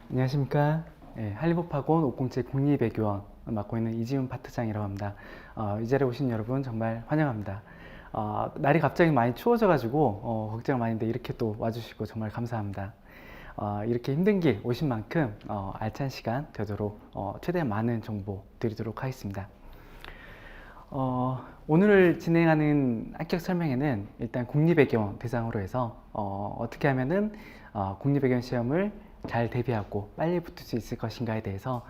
안녕하십니까. 한리법학원 507 국립외교원 맡고 있는 이지훈 파트장이라고 합니다. 이 자리에 오신 여러분 정말 환영합니다. 날이 갑자기 많이 추워져가지고 걱정 많이 했는데 이렇게 또 와주시고 정말 감사합니다. 이렇게 힘든 길 오신 만큼 알찬 시간 되도록 최대한 많은 정보 드리도록 하겠습니다. 오늘 진행하는 합격 설명회는 일단 국립외교원 대상으로 해서 어떻게 하면은 국립외교원 시험을 잘 대비하고 빨리 붙을 수 있을 것인가에 대해서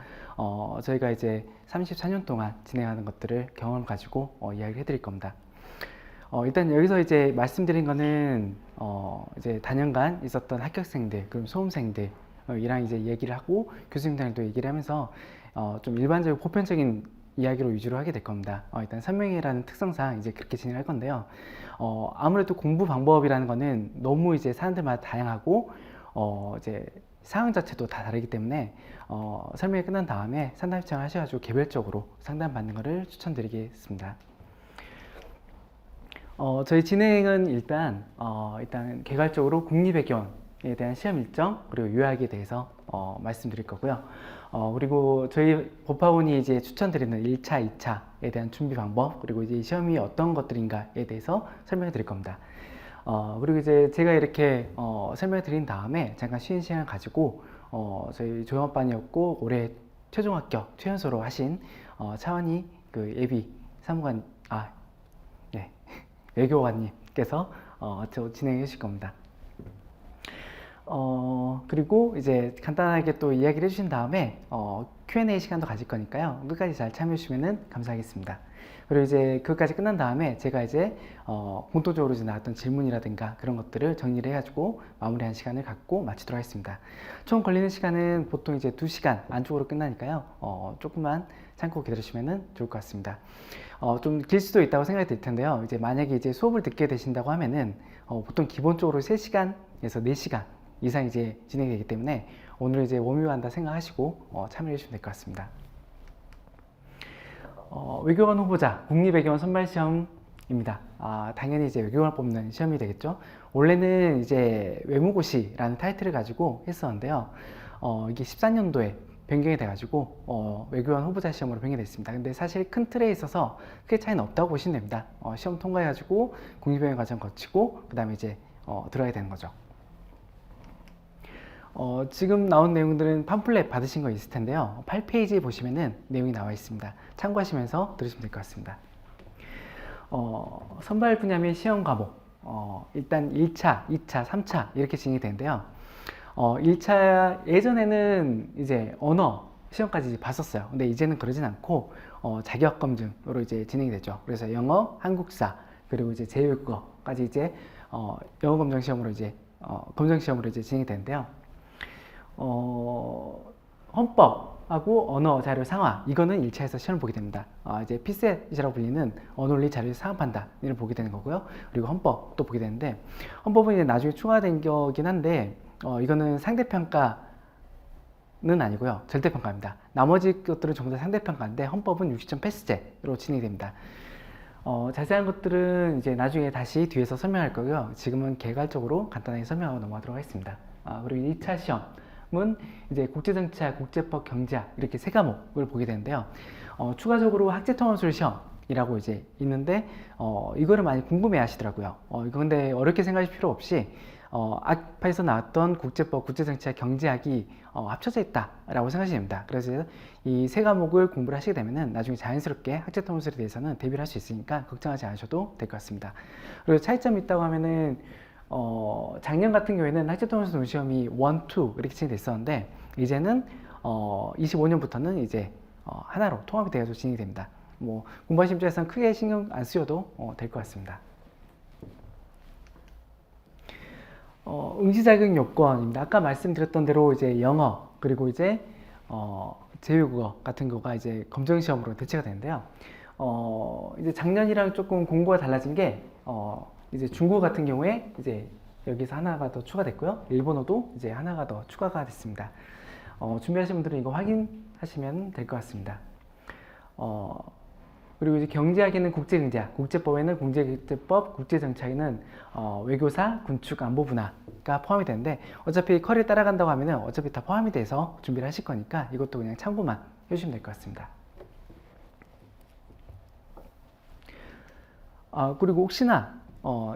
저희가 이제 34년 동안 진행하는 것들을 경험 가지고 이야기를 해드릴 겁니다. 일단 여기서 이제 말씀드린 거는 이제 단연간 있었던 합격생들, 그럼 수험생들 이랑 이제 얘기를 하고 교수님들도 얘기를 하면서 좀 일반적이고 보편적인 이야기로 위주로 하게 될 겁니다. 일단 설명회라는 특성상 이제 그렇게 진행할 건데요. 아무래도 공부 방법이라는 거는 너무 이제 사람들마다 다양하고 이제 상황 자체도 다 다르기 때문에 설명이 끝난 다음에 상담 신청을 하셔가지고 개별적으로 상담 받는 것을 추천드리겠습니다. 저희 진행은 일단 개괄적으로 국립외교원에 대한 시험 일정 그리고 요약에 대해서 말씀드릴 거고요. 그리고 저희 법학원이 이제 추천드리는 1차, 2차에 대한 준비 방법 그리고 이제 시험이 어떤 것들인가에 대해서 설명해 드릴 겁니다. 그리고 이제 제가 이렇게 설명해 드린 다음에 잠깐 쉬는 시간 가지고 저희 조영업반이었고 올해 최종 합격 최연소로 하신 차원희 그 예비 사무관 네, 외교관님께서 진행해 주실 겁니다. 그리고 이제 간단하게 또 이야기를 해주신 다음에 Q&A 시간도 가질 거니까요. 끝까지 잘 참여해 주시면 감사하겠습니다. 그리고 이제 그것까지 끝난 다음에 제가 이제 공통적으로 이제 나왔던 질문이라든가 그런 것들을 정리를 해가지고 마무리한 시간을 갖고 마치도록 하겠습니다. 총 걸리는 시간은 보통 이제 2시간 안쪽으로 끝나니까요. 조금만 참고 기다리시면 좋을 것 같습니다. 좀 길 수도 있다고 생각이 들 텐데요. 이제 만약에 이제 수업을 듣게 되신다고 하면은 보통 기본적으로 3시간에서 4시간 이상 이제 진행이 되기 때문에 오늘 이제 워밍업한다 생각하시고 참여해 주시면 될 것 같습니다. 외교관 후보자 국립외교원 선발시험입니다. 당연히 이제 외교관을 뽑는 시험이 되겠죠. 원래는 이제 외무고시라는 타이틀을 가지고 했었는데요. 이게 14년도에 변경이 돼가지고 외교관 후보자 시험으로 변경이 됐습니다. 근데 사실 큰 틀에 있어서 크게 차이는 없다고 보시면 됩니다. 시험 통과해가지고 국립외교원 과정 거치고 그 다음에 이제 들어야 되는 거죠. 지금 나온 내용들은 팜플렛 받으신 거 있을 텐데요. 8페이지에 보시면은 내용이 나와 있습니다. 참고하시면서 들으시면 될 것 같습니다. 선발 분야 및 시험 과목. 일단 1차, 2차, 3차 이렇게 진행이 되는데요. 1차 예전에는 이제 언어 시험까지 봤었어요. 근데 이제는 그러진 않고 자격 검증으로 이제 진행이 되죠. 그래서 영어, 한국사 그리고 이제 제외국어까지 이제 영어 검정 시험으로 이제 검정 시험으로 이제 진행이 되는데요. 헌법하고 언어 자료 상화 이거는 1차에서 시험을 보게 됩니다. 이제 피셋이라고 불리는 언어논리 자료 상하 판단을 보게 되는 거고요. 그리고 헌법도 보게 되는데 헌법은 이제 나중에 추가된 거긴 한데 이거는 상대평가는 아니고요. 절대평가입니다. 나머지 것들은 전부 다 상대평가인데 헌법은 60점 패스제로 진행이 됩니다. 자세한 것들은 이제 나중에 다시 뒤에서 설명할 거고요. 지금은 개괄적으로 간단하게 설명하고 넘어가도록 하겠습니다. 그리고 2차 시험은 이제 국제정치학, 국제법, 경제학 이렇게 3과목을 보게 되는데요. 추가적으로 학제통합술 시험이라고 이제 있는데 이거를 많이 궁금해 하시더라고요. 이거 근데 어렵게 생각하실 필요 없이 앞에서 나왔던 국제법, 국제정치학, 경제학이 합쳐져 있다라고 생각하시면 됩니다. 그래서 이 3과목을 공부를 하시게 되면은 나중에 자연스럽게 학제통합술에 대해서는 대비를 할 수 있으니까 걱정하지 않으셔도 될 것 같습니다. 그리고 차이점이 있다고 하면은 작년 같은 경우에는 학제통합술 시험이 1, 2 이렇게 진행됐었는데 이제는 25년부터는 이제 하나로 통합이 되어서 진행이 됩니다. 뭐 공부하시는 입장에서는 크게 신경 안 쓰셔도 될 것 같습니다. 응시 자격 요건입니다. 아까 말씀드렸던 대로 이제 영어 그리고 이제 제외국어 같은 거가 이제 검정 시험으로 대체가 되는데요. 이제 작년이랑 조금 공고가 달라진 게 이제 중국어 같은 경우에 이제 여기서 하나가 더 추가됐고요. 일본어도 이제 하나가 더 추가가 됐습니다. 준비하신 분들은 이거 확인하시면 될 것 같습니다. 그리고 이제 경제학에는 국제경제학, 국제법에는 국제경제법, 국제정치학에는 외교사, 군축, 안보분야가 포함이 되는데 어차피 커리를 따라간다고 하면은 어차피 다 포함이 돼서 준비를 하실 거니까 이것도 그냥 참고만 해주시면 될 것 같습니다. 그리고 혹시나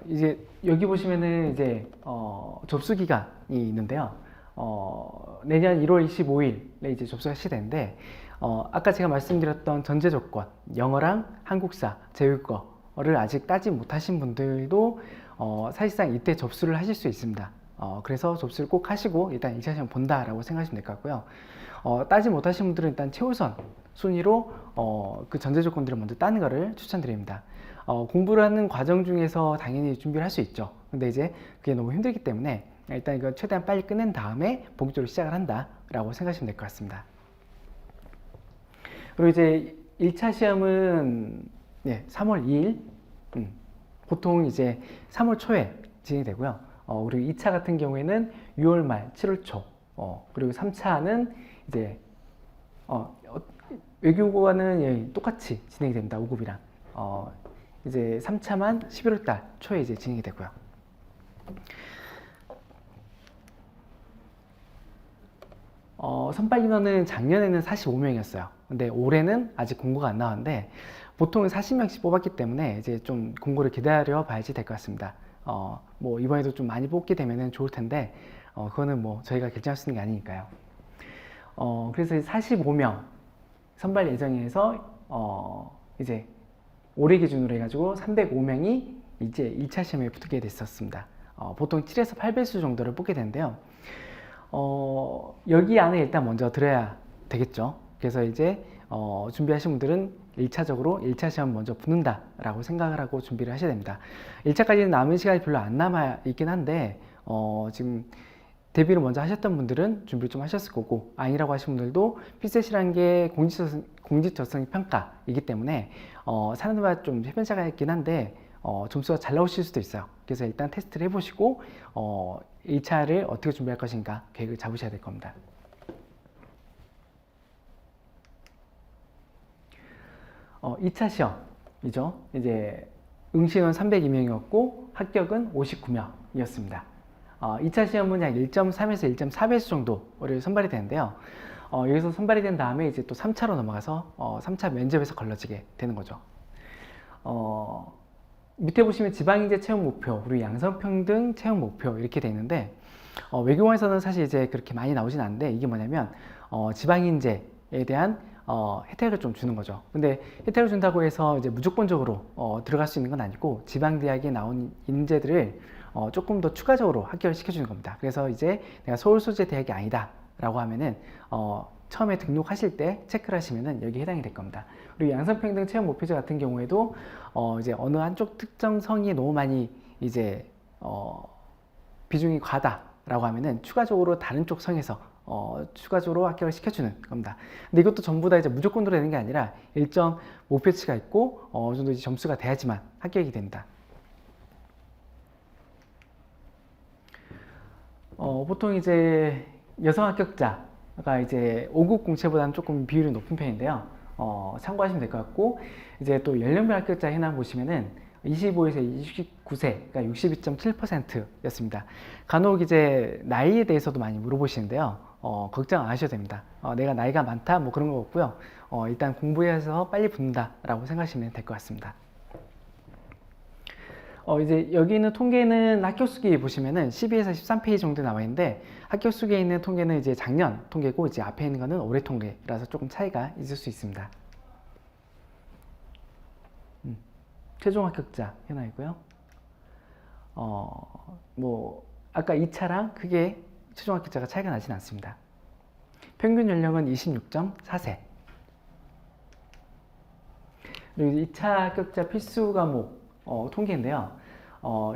이제 여기 보시면은 이제 접수 기간이 있는데요. 내년 1월 25일에 이제 접수가 시되는데 아까 제가 말씀드렸던 전제 조건 영어랑 한국사, 제국어를 아직 따지 못하신 분들도 사실상 이때 접수를 하실 수 있습니다. 그래서 접수를 꼭 하시고 일단 2차 시험 본다라고 생각하시면 될 것 같고요. 따지 못하신 분들은 일단 최우선 순위로 그 전제 조건들을 먼저 따는 것을 추천드립니다. 공부를 하는 과정 중에서 당연히 준비를 할 수 있죠. 근데 이제 그게 너무 힘들기 때문에 일단 이거 최대한 빨리 끝낸 다음에 본격적으로 시작을 한다라고 생각하시면 될 것 같습니다. 그리고 이제 1차 시험은 3월 2일, 보통 이제 3월 초에 진행이 되고요. 그리고 2차 같은 경우에는 6월 말, 7월 초, 그리고 3차는 이제 외교과는 똑같이 진행이 됩니다. 5급이랑. 이제 3차만 11월 달 초에 이제 진행이 되고요. 선발 인원은 작년에는 45명이었어요. 근데 올해는 아직 공고가 안 나왔는데 보통은 40명씩 뽑았기 때문에 이제 좀 공고를 기다려 봐야지 될 것 같습니다. 뭐 이번에도 좀 많이 뽑게 되면 좋을 텐데 그거는 뭐 저희가 결정할 수 있는 게 아니니까요. 그래서 45명 선발 예정에서 이제 올해 기준으로 해가지고 305명이 이제 2차 시험에 붙게 됐었습니다. 보통 7에서 8배수 정도를 뽑게 되는데요. 여기 안에 일단 먼저 들어야 되겠죠. 그래서 이제 준비하신 분들은 1차적으로 1차 시험 먼저 붙는다 라고 생각을 하고 준비를 하셔야 됩니다. 1차까지는 남은 시간이 별로 안 남아 있긴 한데 지금 데뷔를 먼저 하셨던 분들은 준비를 좀 하셨을 거고 아니라고 하신 분들도 피셋이라는 게 공직적성 평가이기 때문에 사람들마다 좀 해변차가 있긴 한데 점수가 잘 나오실 수도 있어요. 그래서 일단 테스트를 해보시고 1차를 어떻게 준비할 것인가 계획을 잡으셔야 될 겁니다. 2차 시험이죠. 이제 응시인원 302명이었고 합격은 59명이었습니다. 2차 시험은 약 1.3에서 1.4배수 정도를 선발이 되는데요. 여기서 선발이 된 다음에 이제 또 3차로 넘어가서 3차 면접에서 걸러지게 되는 거죠. 밑에 보시면 지방인재 채용 목표, 그리고 양성평등 채용 목표 이렇게 돼 있는데 외교관에서는 사실 이제 그렇게 많이 나오진 않는데 이게 뭐냐면 지방인재에 대한 혜택을 좀 주는 거죠. 근데 혜택을 준다고 해서 이제 무조건적으로 들어갈 수 있는 건 아니고 지방대학에 나온 인재들을 조금 더 추가적으로 합격을 시켜주는 겁니다. 그래서 이제 내가 서울 소재 대학이 아니다 라고 하면은 처음에 등록하실 때 체크를 하시면은 여기 해당이 될 겁니다. 그리고 양성평등 채용 목표제 같은 경우에도 이제 어느 한쪽 특정 성이 너무 많이 이제 비중이 과다라고 하면은 추가적으로 다른 쪽 성에서 추가적으로 합격을 시켜주는 겁니다. 근데 이것도 전부 다 이제 무조건으로 되는 게 아니라 일정 목표치가 있고 어느 정도 이제 점수가 돼야지만 합격이 됩니다. 보통 이제 여성 합격자가 이제 5급 공채보다는 조금 비율이 높은 편인데요. 참고하시면 될 것 같고 이제 또 연령별 합격자 현황 보시면은 25에서 29세, 그러니까 62.7%였습니다. 간혹 이제 나이에 대해서도 많이 물어보시는데요. 걱정 안 하셔도 됩니다. 내가 나이가 많다 뭐 그런 거 없고요. 일단 공부해서 빨리 붙는다라고 생각하시면 될 것 같습니다. 이제 여기 있는 통계는 학교 수기 보시면은 12에서 13페이지 정도 나와 있는데 학교 수기에 있는 통계는 이제 작년 통계고 이제 앞에 있는 거는 올해 통계라서 조금 차이가 있을 수 있습니다. 최종 합격자 현황이고요. 뭐 아까 2차랑 크게 최종 합격자가 차이가 나진 않습니다. 평균 연령은 26.4세. 그리고 2차 합격자 필수 과목 통계인데요.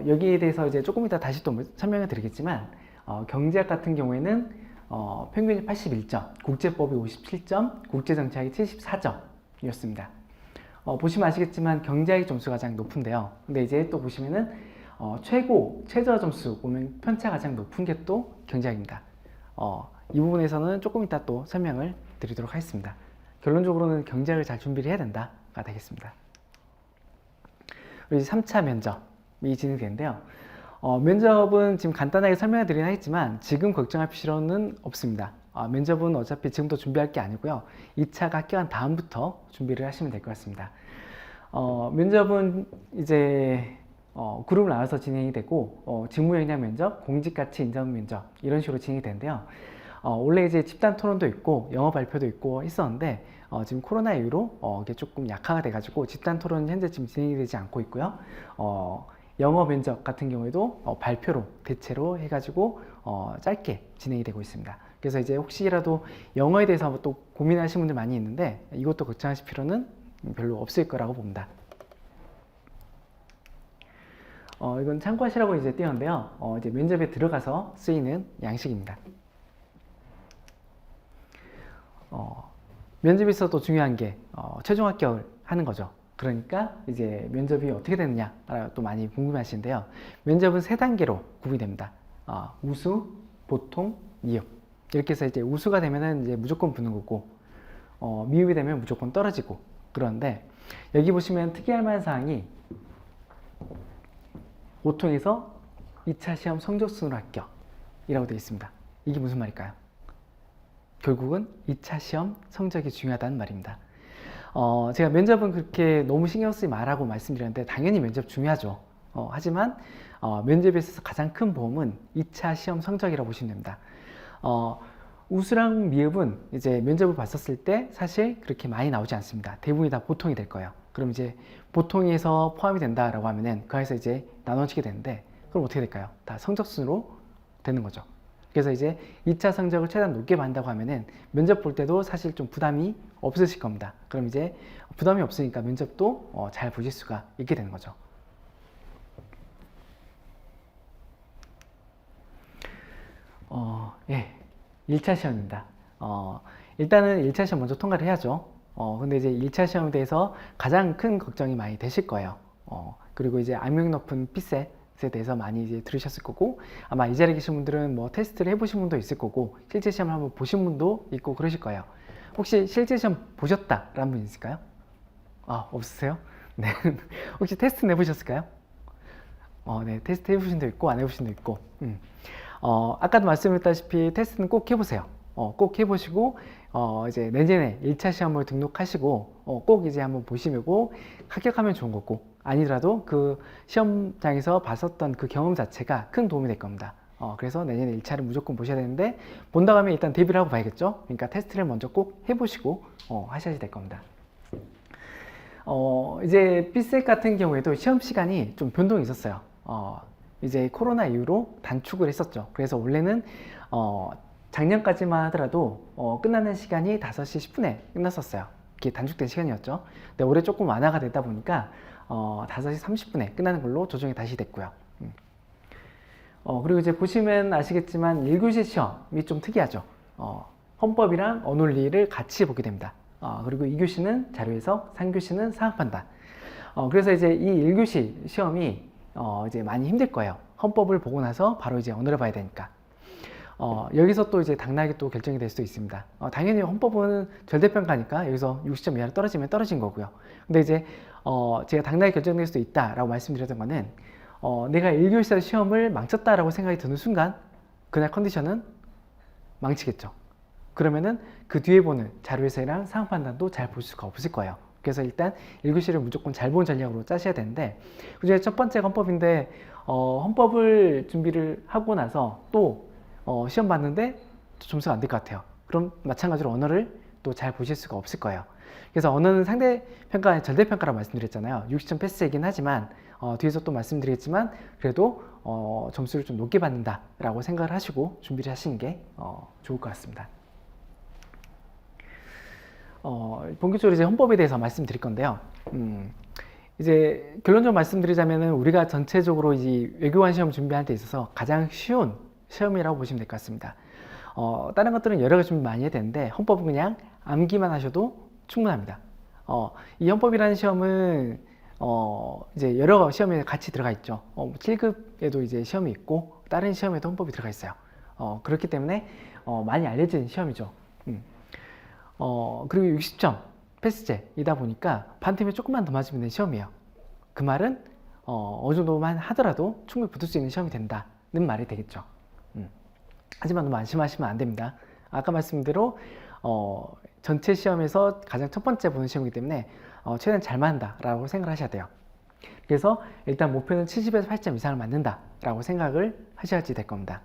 여기에 대해서 이제 조금 이따 다시 또 설명을 드리겠지만 경제학 같은 경우에는 평균이 81점, 국제법이 57점, 국제정치학이 74점이었습니다. 보시면 아시겠지만 경제학의 점수가 가장 높은데요. 근데 이제 또 보시면은 최저 점수 보면 편차 가장 높은 게 또 경제학입니다. 이 부분에서는 조금 이따 또 설명을 드리도록 하겠습니다. 결론적으로는 경제학을 잘 준비를 해야 된다. 면접가 되겠습니다. 그리고 이제 3차 면접이 진행되는데요. 면접은 지금 간단하게 설명해 드리긴 하겠지만 지금 걱정할 필요는 없습니다. 면접은 어차피 지금부터 준비할 게 아니고요. 2차가 합격한 다음부터 준비를 하시면 될 것 같습니다. 면접은 이제 그룹을 나눠서 진행이 되고 직무 역량 면접, 공직가치 인정 면접 이런 식으로 진행이 되는데요. 원래 이제 집단 토론도 있고 영어 발표도 있고 있었는데 지금 코로나 이후로 이게 조금 약화가 돼가지고 집단 토론은 현재 지금 진행이 되지 않고 있고요. 영어 면접 같은 경우에도 발표로 대체로 해가지고 짧게 진행이 되고 있습니다. 그래서 이제 혹시라도 영어에 대해서 또 고민하시는 분들 많이 있는데 이것도 걱정하실 필요는 별로 없을 거라고 봅니다. 이건 참고하시라고 이제 띄웠는데요. 이제 면접에 들어가서 쓰이는 양식입니다. 면접에서 또 중요한 게 최종 합격을 하는 거죠. 그러니까 이제 면접이 어떻게 되느냐 또 많이 궁금하시는데요. 면접은 3단계로 구분이 됩니다. 우수, 보통, 미흡. 이렇게 해서 이제 우수가 되면은 이제 무조건 붙는 거고, 미흡이 되면 무조건 떨어지고. 그런데 여기 보시면 특이할 만한 사항이 보통에서 2차 시험 성적 순으로 합격이라고 되어 있습니다. 이게 무슨 말일까요? 결국은 2차 시험 성적이 중요하다는 말입니다. 제가 면접은 그렇게 너무 신경 쓰지 말라고 말씀드렸는데 당연히 면접 중요하죠. 하지만 면접에 있어서 가장 큰 보험은 2차 시험 성적이라고 보시면 됩니다. 우수랑 미흡은 이제 면접을 봤었을 때 사실 그렇게 많이 나오지 않습니다. 대부분이 다 보통이 될 거예요. 그럼 이제 보통에서 포함이 된다라고 하면은 그 안에서 이제 나눠지게 되는데 그럼 어떻게 될까요? 다 성적순으로 되는 거죠. 그래서 이제 2차 성적을 최대한 높게 받는다고 하면은 면접 볼 때도 사실 좀 부담이 없으실 겁니다. 그럼 이제 부담이 없으니까 면접도 잘 보실 수가 있게 되는 거죠. 예, 1차 시험입니다. 일단은 1차 시험 먼저 통과를 해야죠. 근데 이제 1차 시험에 대해서 가장 큰 걱정이 많이 되실 거예요. 그리고 이제 악명 높은 피셋 에 대해서 많이 이제 들으셨을 거고 아마 이 자리에 계신 분들은 뭐 테스트를 해보신 분도 있을 거고 실제 시험을 한번 보신 분도 있고 그러실 거예요. 혹시 실제 시험 보셨다라는 분 있을까요? 없으세요? 네. 혹시 테스트 내보셨을까요? 네. 테스트 해보신 분도 있고 안 해보신 분도 있고 아까도 말씀드렸다시피 테스트는 꼭 해보세요. 꼭 해보시고 이제 내년에 1차 시험을 등록하시고 꼭 이제 한번 보시고 합격하면 좋은 거고 아니더라도 그 시험장에서 봤었던 그 경험 자체가 큰 도움이 될 겁니다. 그래서 내년에 1차를 무조건 보셔야 되는데 본다고 하면 일단 대비를 하고 봐야겠죠. 그러니까 테스트를 먼저 꼭 해보시고 하셔야 될 겁니다. 이제 B셋 같은 경우에도 시험 시간이 좀 변동이 있었어요. 이제 코로나 이후로 단축을 했었죠. 그래서 원래는 작년까지만 하더라도 끝나는 시간이 5시 10분에 끝났었어요. 이게 단축된 시간이었죠. 근데 올해 조금 완화가 되다 보니까 5시 30분에 끝나는 걸로 조정이 다시 됐고요. 그리고 이제 보시면 아시겠지만 1교시 시험이 좀 특이하죠. 헌법이랑 언어논리를 같이 보게 됩니다. 그리고 2교시는 자료해석, 3교시는 상황 판단. 그래서 이제 이 1교시 시험이 이제 많이 힘들 거예요. 헌법을 보고 나서 바로 이제 언어를 봐야 되니까. 여기서 또 이제 당락이 또 결정이 될 수도 있습니다. 당연히 헌법은 절대평가니까 여기서 60점 이하로 떨어지면 떨어진 거고요. 근데 이제 제가 당락이 결정될 수도 있다라고 말씀드렸던 거는 내가 1교시에서 시험을 망쳤다라고 생각이 드는 순간 그날 컨디션은 망치겠죠. 그러면은 그 뒤에 보는 자료해석이랑 상황 판단도 잘 볼 수가 없을 거예요. 그래서 일단 1교시를 무조건 잘 보는 전략으로 짜셔야 되는데 그중에 첫 번째가 헌법인데 헌법을 준비를 하고 나서 또 시험 봤는데 점수가 안 될 것 같아요. 그럼 마찬가지로 언어를 또 잘 보실 수가 없을 거예요. 그래서 언어는 상대평가, 절대평가라고 말씀드렸잖아요. 60점 패스이긴 하지만 뒤에서 또 말씀드리겠지만 그래도 점수를 좀 높게 받는다라고 생각을 하시고 준비를 하시는 게 좋을 것 같습니다. 본격적으로 이제 헌법에 대해서 말씀드릴 건데요. 이제 결론적으로 말씀드리자면은 우리가 전체적으로 이 외교관 시험 준비할 때 있어서 가장 쉬운 시험이라고 보시면 될 것 같습니다. 다른 것들은 여러 가지 준비 많이 해야 되는데 헌법은 그냥 암기만 하셔도 충분합니다. 이 헌법이라는 시험은 이제 여러 시험에 같이 들어가 있죠. 7급에도 이제 시험이 있고 다른 시험에도 헌법이 들어가 있어요. 그렇기 때문에 많이 알려진 시험이죠. 그리고 60점 패스제이다 보니까 반틈에 조금만 더 맞으면 되는 시험이에요. 그 말은 어느 정도만 하더라도 충분히 붙을 수 있는 시험이 된다는 말이 되겠죠. 하지만 너무 안심하시면 안 됩니다. 아까 말씀드린 대로 전체 시험에서 가장 첫 번째 보는 시험이기 때문에 최대한 잘만 한다라고 생각을 하셔야 돼요. 그래서 일단 목표는 70에서 80점 이상을 맞는다라고 생각을 하셔야지 될 겁니다.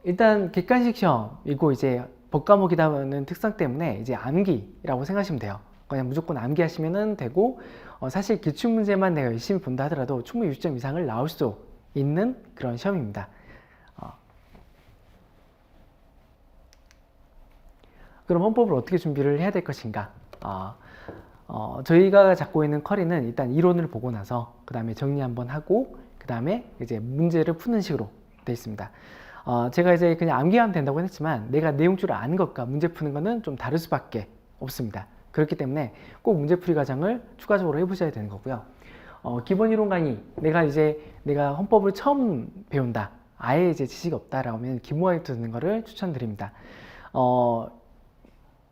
일단 객관식 시험이고 이제 법과목이다는 특성 때문에 이제 암기라고 생각하시면 돼요. 그냥 무조건 암기하시면 되고 사실 기출문제만 내가 열심히 본다 하더라도 충분히 60점 이상을 나올 수 있는 그런 시험입니다. 그럼 헌법을 어떻게 준비를 해야 될 것인가? 저희가 잡고 있는 커리는 일단 이론을 보고 나서 그 다음에 정리 한번 하고 그 다음에 이제 문제를 푸는 식으로 되어 있습니다. 제가 이제 그냥 암기하면 된다고 했지만 내가 내용줄을 아는 것과 문제 푸는 거는 좀 다를 수밖에 없습니다. 그렇기 때문에 꼭 문제풀이 과정을 추가적으로 해보셔야 되는 거고요. 기본 이론 강의, 내가 헌법을 처음 배운다, 아예 이제 지식이 없다라고 하면 기본 강의 듣는 거를 추천드립니다.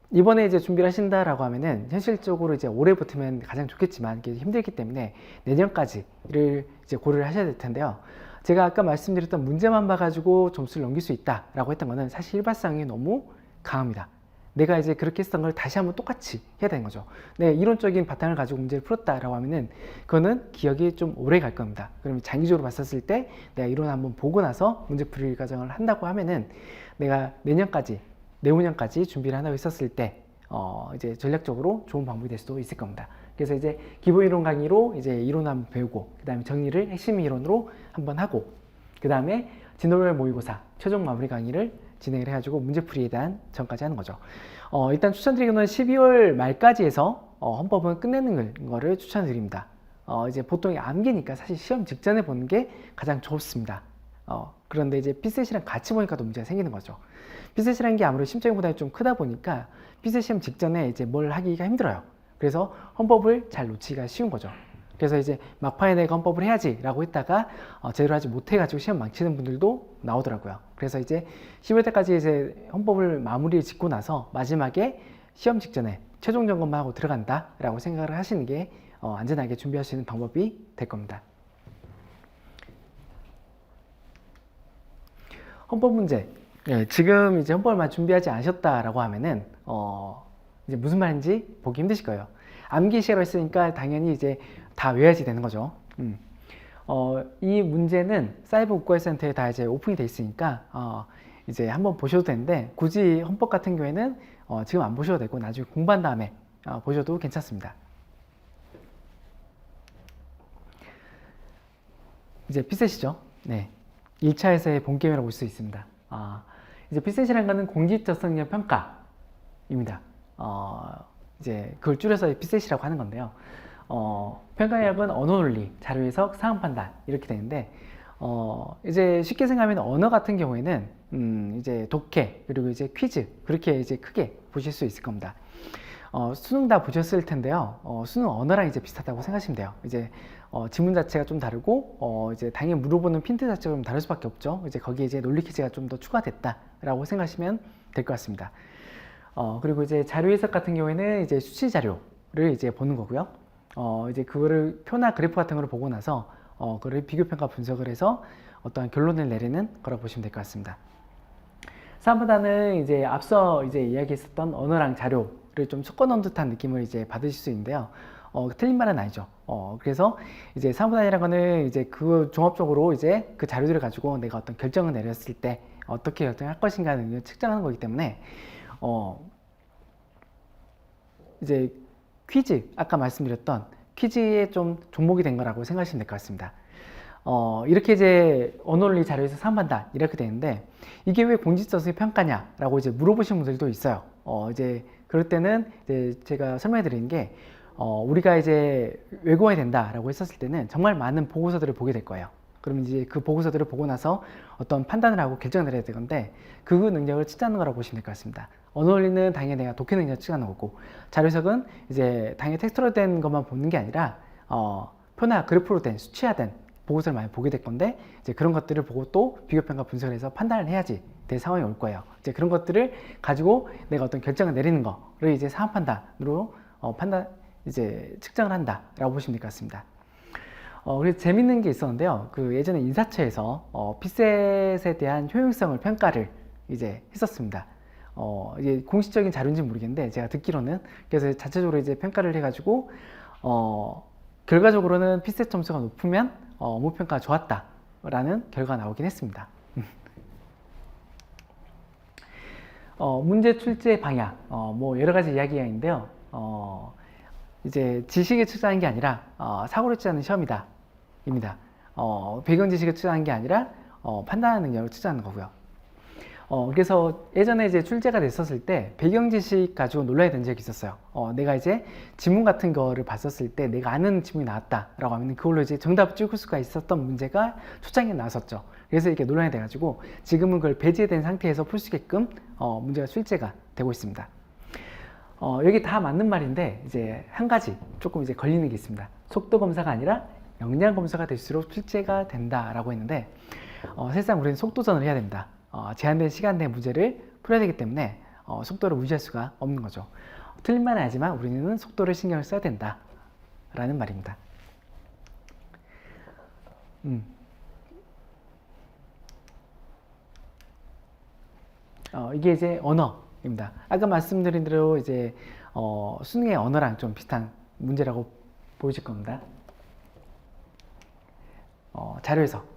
이번에 이제 준비를 하신다라고 하면은 현실적으로 이제 올해 붙으면 가장 좋겠지만 이게 힘들기 때문에 내년까지를 이제 고려를 하셔야 될 텐데요. 제가 아까 말씀드렸던 문제만 봐가지고 점수를 넘길 수 있다라고 했던 거는 사실 일반성이 너무 강합니다. 내가 이제 그렇게 했던 걸 다시 한번 똑같이 해야 되는 거죠. 네, 이론적인 바탕을 가지고 문제를 풀었다라고 하면은 그거는 기억이 좀 오래 갈 겁니다. 그러면 장기적으로 봤었을 때 내가 이론 한번 보고 나서 문제풀이 과정을 한다고 하면은 내가 내후년까지 준비를 한다고 했었을 때 이제 전략적으로 좋은 방법이 될 수도 있을 겁니다. 그래서 이제 기본 이론 강의로 이제 이론 한번 배우고 그 다음에 정리를 핵심 이론으로 한번 하고 그 다음에 진로별 모의고사 최종 마무리 강의를 진행을 해가지고 문제풀이에 대한 전까지 하는 거죠. 일단 추천드리는 건 12월 말까지 해서 헌법은 끝내는 거를 추천드립니다. 이제 보통 암기니까 사실 시험 직전에 보는 게 가장 좋습니다. 그런데 이제 피셋이랑 같이 보니까 또 문제가 생기는 거죠. 피셋이라는 게 아무래도 심적인 부담이 좀 크다 보니까 피셋 시험 직전에 이제 뭘 하기가 힘들어요. 그래서 헌법을 잘 놓치기가 쉬운 거죠. 그래서 이제 막판에 내가 헌법을 해야지 라고 했다가 제대로 하지 못해가지고 시험 망치는 분들도 나오더라고요. 그래서 이제 10월 때까지 이제 헌법을 마무리 짓고 나서 마지막에 시험 직전에 최종 점검만 하고 들어간다 라고 생각을 하시는 게 안전하게 준비할 수 있는 방법이 될 겁니다. 헌법 문제. 예, 지금 이제 헌법을 준비하지 않으셨다라고 하면은 이제 무슨 말인지 보기 힘드실 거예요. 암기 시간을 했으니까 당연히 이제 다 외워야지 되는 거죠. 이 문제는 사이버 국가센터에 다 이제 오픈이 돼 있으니까 이제 한번 보셔도 되는데 굳이 헌법 같은 경우에는 지금 안 보셔도 되고 나중에 공부한 다음에 보셔도 괜찮습니다. 이제 피셋이죠. 네. 1차에서의 본게임이라고 볼 수 있습니다. 이제 피셋이라는 거는 공직적성력 평가입니다. 이제 그걸 줄여서 피셋이라고 하는 건데요. 평가역은 언어 논리, 자료 해석, 상황 판단 이렇게 되는데 이제 쉽게 생각하면 언어 같은 경우에는 이제 독해 그리고 이제 퀴즈 그렇게 이제 크게 보실 수 있을 겁니다. 수능 다 보셨을 텐데요. 수능 언어랑 이제 비슷하다고 생각하시면 돼요. 이제 지문 자체가 좀 다르고 이제 당연히 물어보는 핀트 자체가 좀 다를 수밖에 없죠. 이제 거기에 이제 논리 퀴즈가 좀 더 추가됐다라고 생각하시면 될 것 같습니다. 그리고 이제 자료 해석 같은 경우에는 이제 수치 자료를 이제 보는 거고요. 이제 그거를 표나 그래프 같은 걸 보고 나서 그걸 비교 평가 분석을 해서 어떠한 결론을 내리는 거라고 보시면 될 것 같습니다. 3보다는 이제 앞서 이제 이야기했었던 언어랑 자료를 좀 섞어 놓은 듯한 느낌을 이제 받으실 수 있는데요. 틀린 말은 아니죠. 그래서 이제 3분단이라는 거는 이제 그 종합적으로 이제 그 자료들을 가지고 내가 어떤 결정을 내렸을 때 어떻게 결정할 것인가를 측정하는 거기 때문에 이제 퀴즈, 아까 말씀드렸던 퀴즈의 좀 종목이 된 거라고 생각하시면 될 것 같습니다. 이렇게 이제 언어논리 자료에서 3반다 이렇게 되는데 이게 왜 공직적성의 평가냐라고 이제 물어보시는 분들도 있어요. 이제 그럴 때는 이제 제가 설명해 드리는 게 우리가 이제 외국어야 된다라고 했었을 때는 정말 많은 보고서들을 보게 될 거예요. 그러면 이제 그 보고서들을 보고 나서 어떤 판단을 하고 결정을 내려야 되는데 그 능력을 측정하는 거라고 보시면 될 것 같습니다. 언어논리는 당연히 내가 독해 능력을 측정하는 거고 자료 해석은 이제 당연히 텍스트로 된 것만 보는 게 아니라 표나 그래프로 된 수치화된 보고서를 많이 보게 될 건데 이제 그런 것들을 보고 또 비교평가 분석을 해서 판단을 해야지 될 상황이 올 거예요. 이제 그런 것들을 가지고 내가 어떤 결정을 내리는 거를 이제 상황 판단으로 이제 측정을 한다라고 보시면 될 것 같습니다. 그래서 재밌는 게 있었는데요. 그 예전에 인사처에서 피셋에 대한 효용성을 평가를 이제 했었습니다. 이게 공식적인 자료인지는 모르겠는데 제가 듣기로는 그래서 자체적으로 이제 평가를 해가지고 결과적으로는 피셋 점수가 높으면 업무 평가가 좋았다라는 결과가 나오긴 했습니다. 문제 출제 방향 뭐 여러 가지 이야기가 있는데요. 이제 지식을 측정하는 게 아니라 사고를 측정하는 시험이다 입니다. 배경 지식을 측정하는 게 아니라 판단 능력을 측정하는 거고요. 그래서 예전에 이제 출제가 됐었을 때 배경 지식 가지고 논란이 된 적이 있었어요. 내가 이제 지문 같은 거를 봤었을 때 내가 아는 지문이 나왔다라고 하면 그걸로 이제 정답을 찍을 수가 있었던 문제가 초창기에 나왔었죠. 그래서 이렇게 논란이 돼가지고 지금은 그걸 배제된 상태에서 풀 수 있게끔 문제가 출제가 되고 있습니다. 여기 다 맞는 말인데 이제 한 가지 조금 이제 걸리는 게 있습니다. 속도 검사가 아니라 역량 검사가 될수록 출제가 된다라고 했는데 사실상 우리는 속도전을 해야 됩니다. 제한된 시간 내 문제를 풀어야 되기 때문에 속도를 무시할 수가 없는 거죠. 틀린 말은 아니지만 우리는 속도를 신경을 써야 된다라는 말입니다. 이게 이제 언어입니다. 아까 말씀드린 대로 이제 수능의 언어랑 좀 비슷한 문제라고 보이실 겁니다. 자료 해석.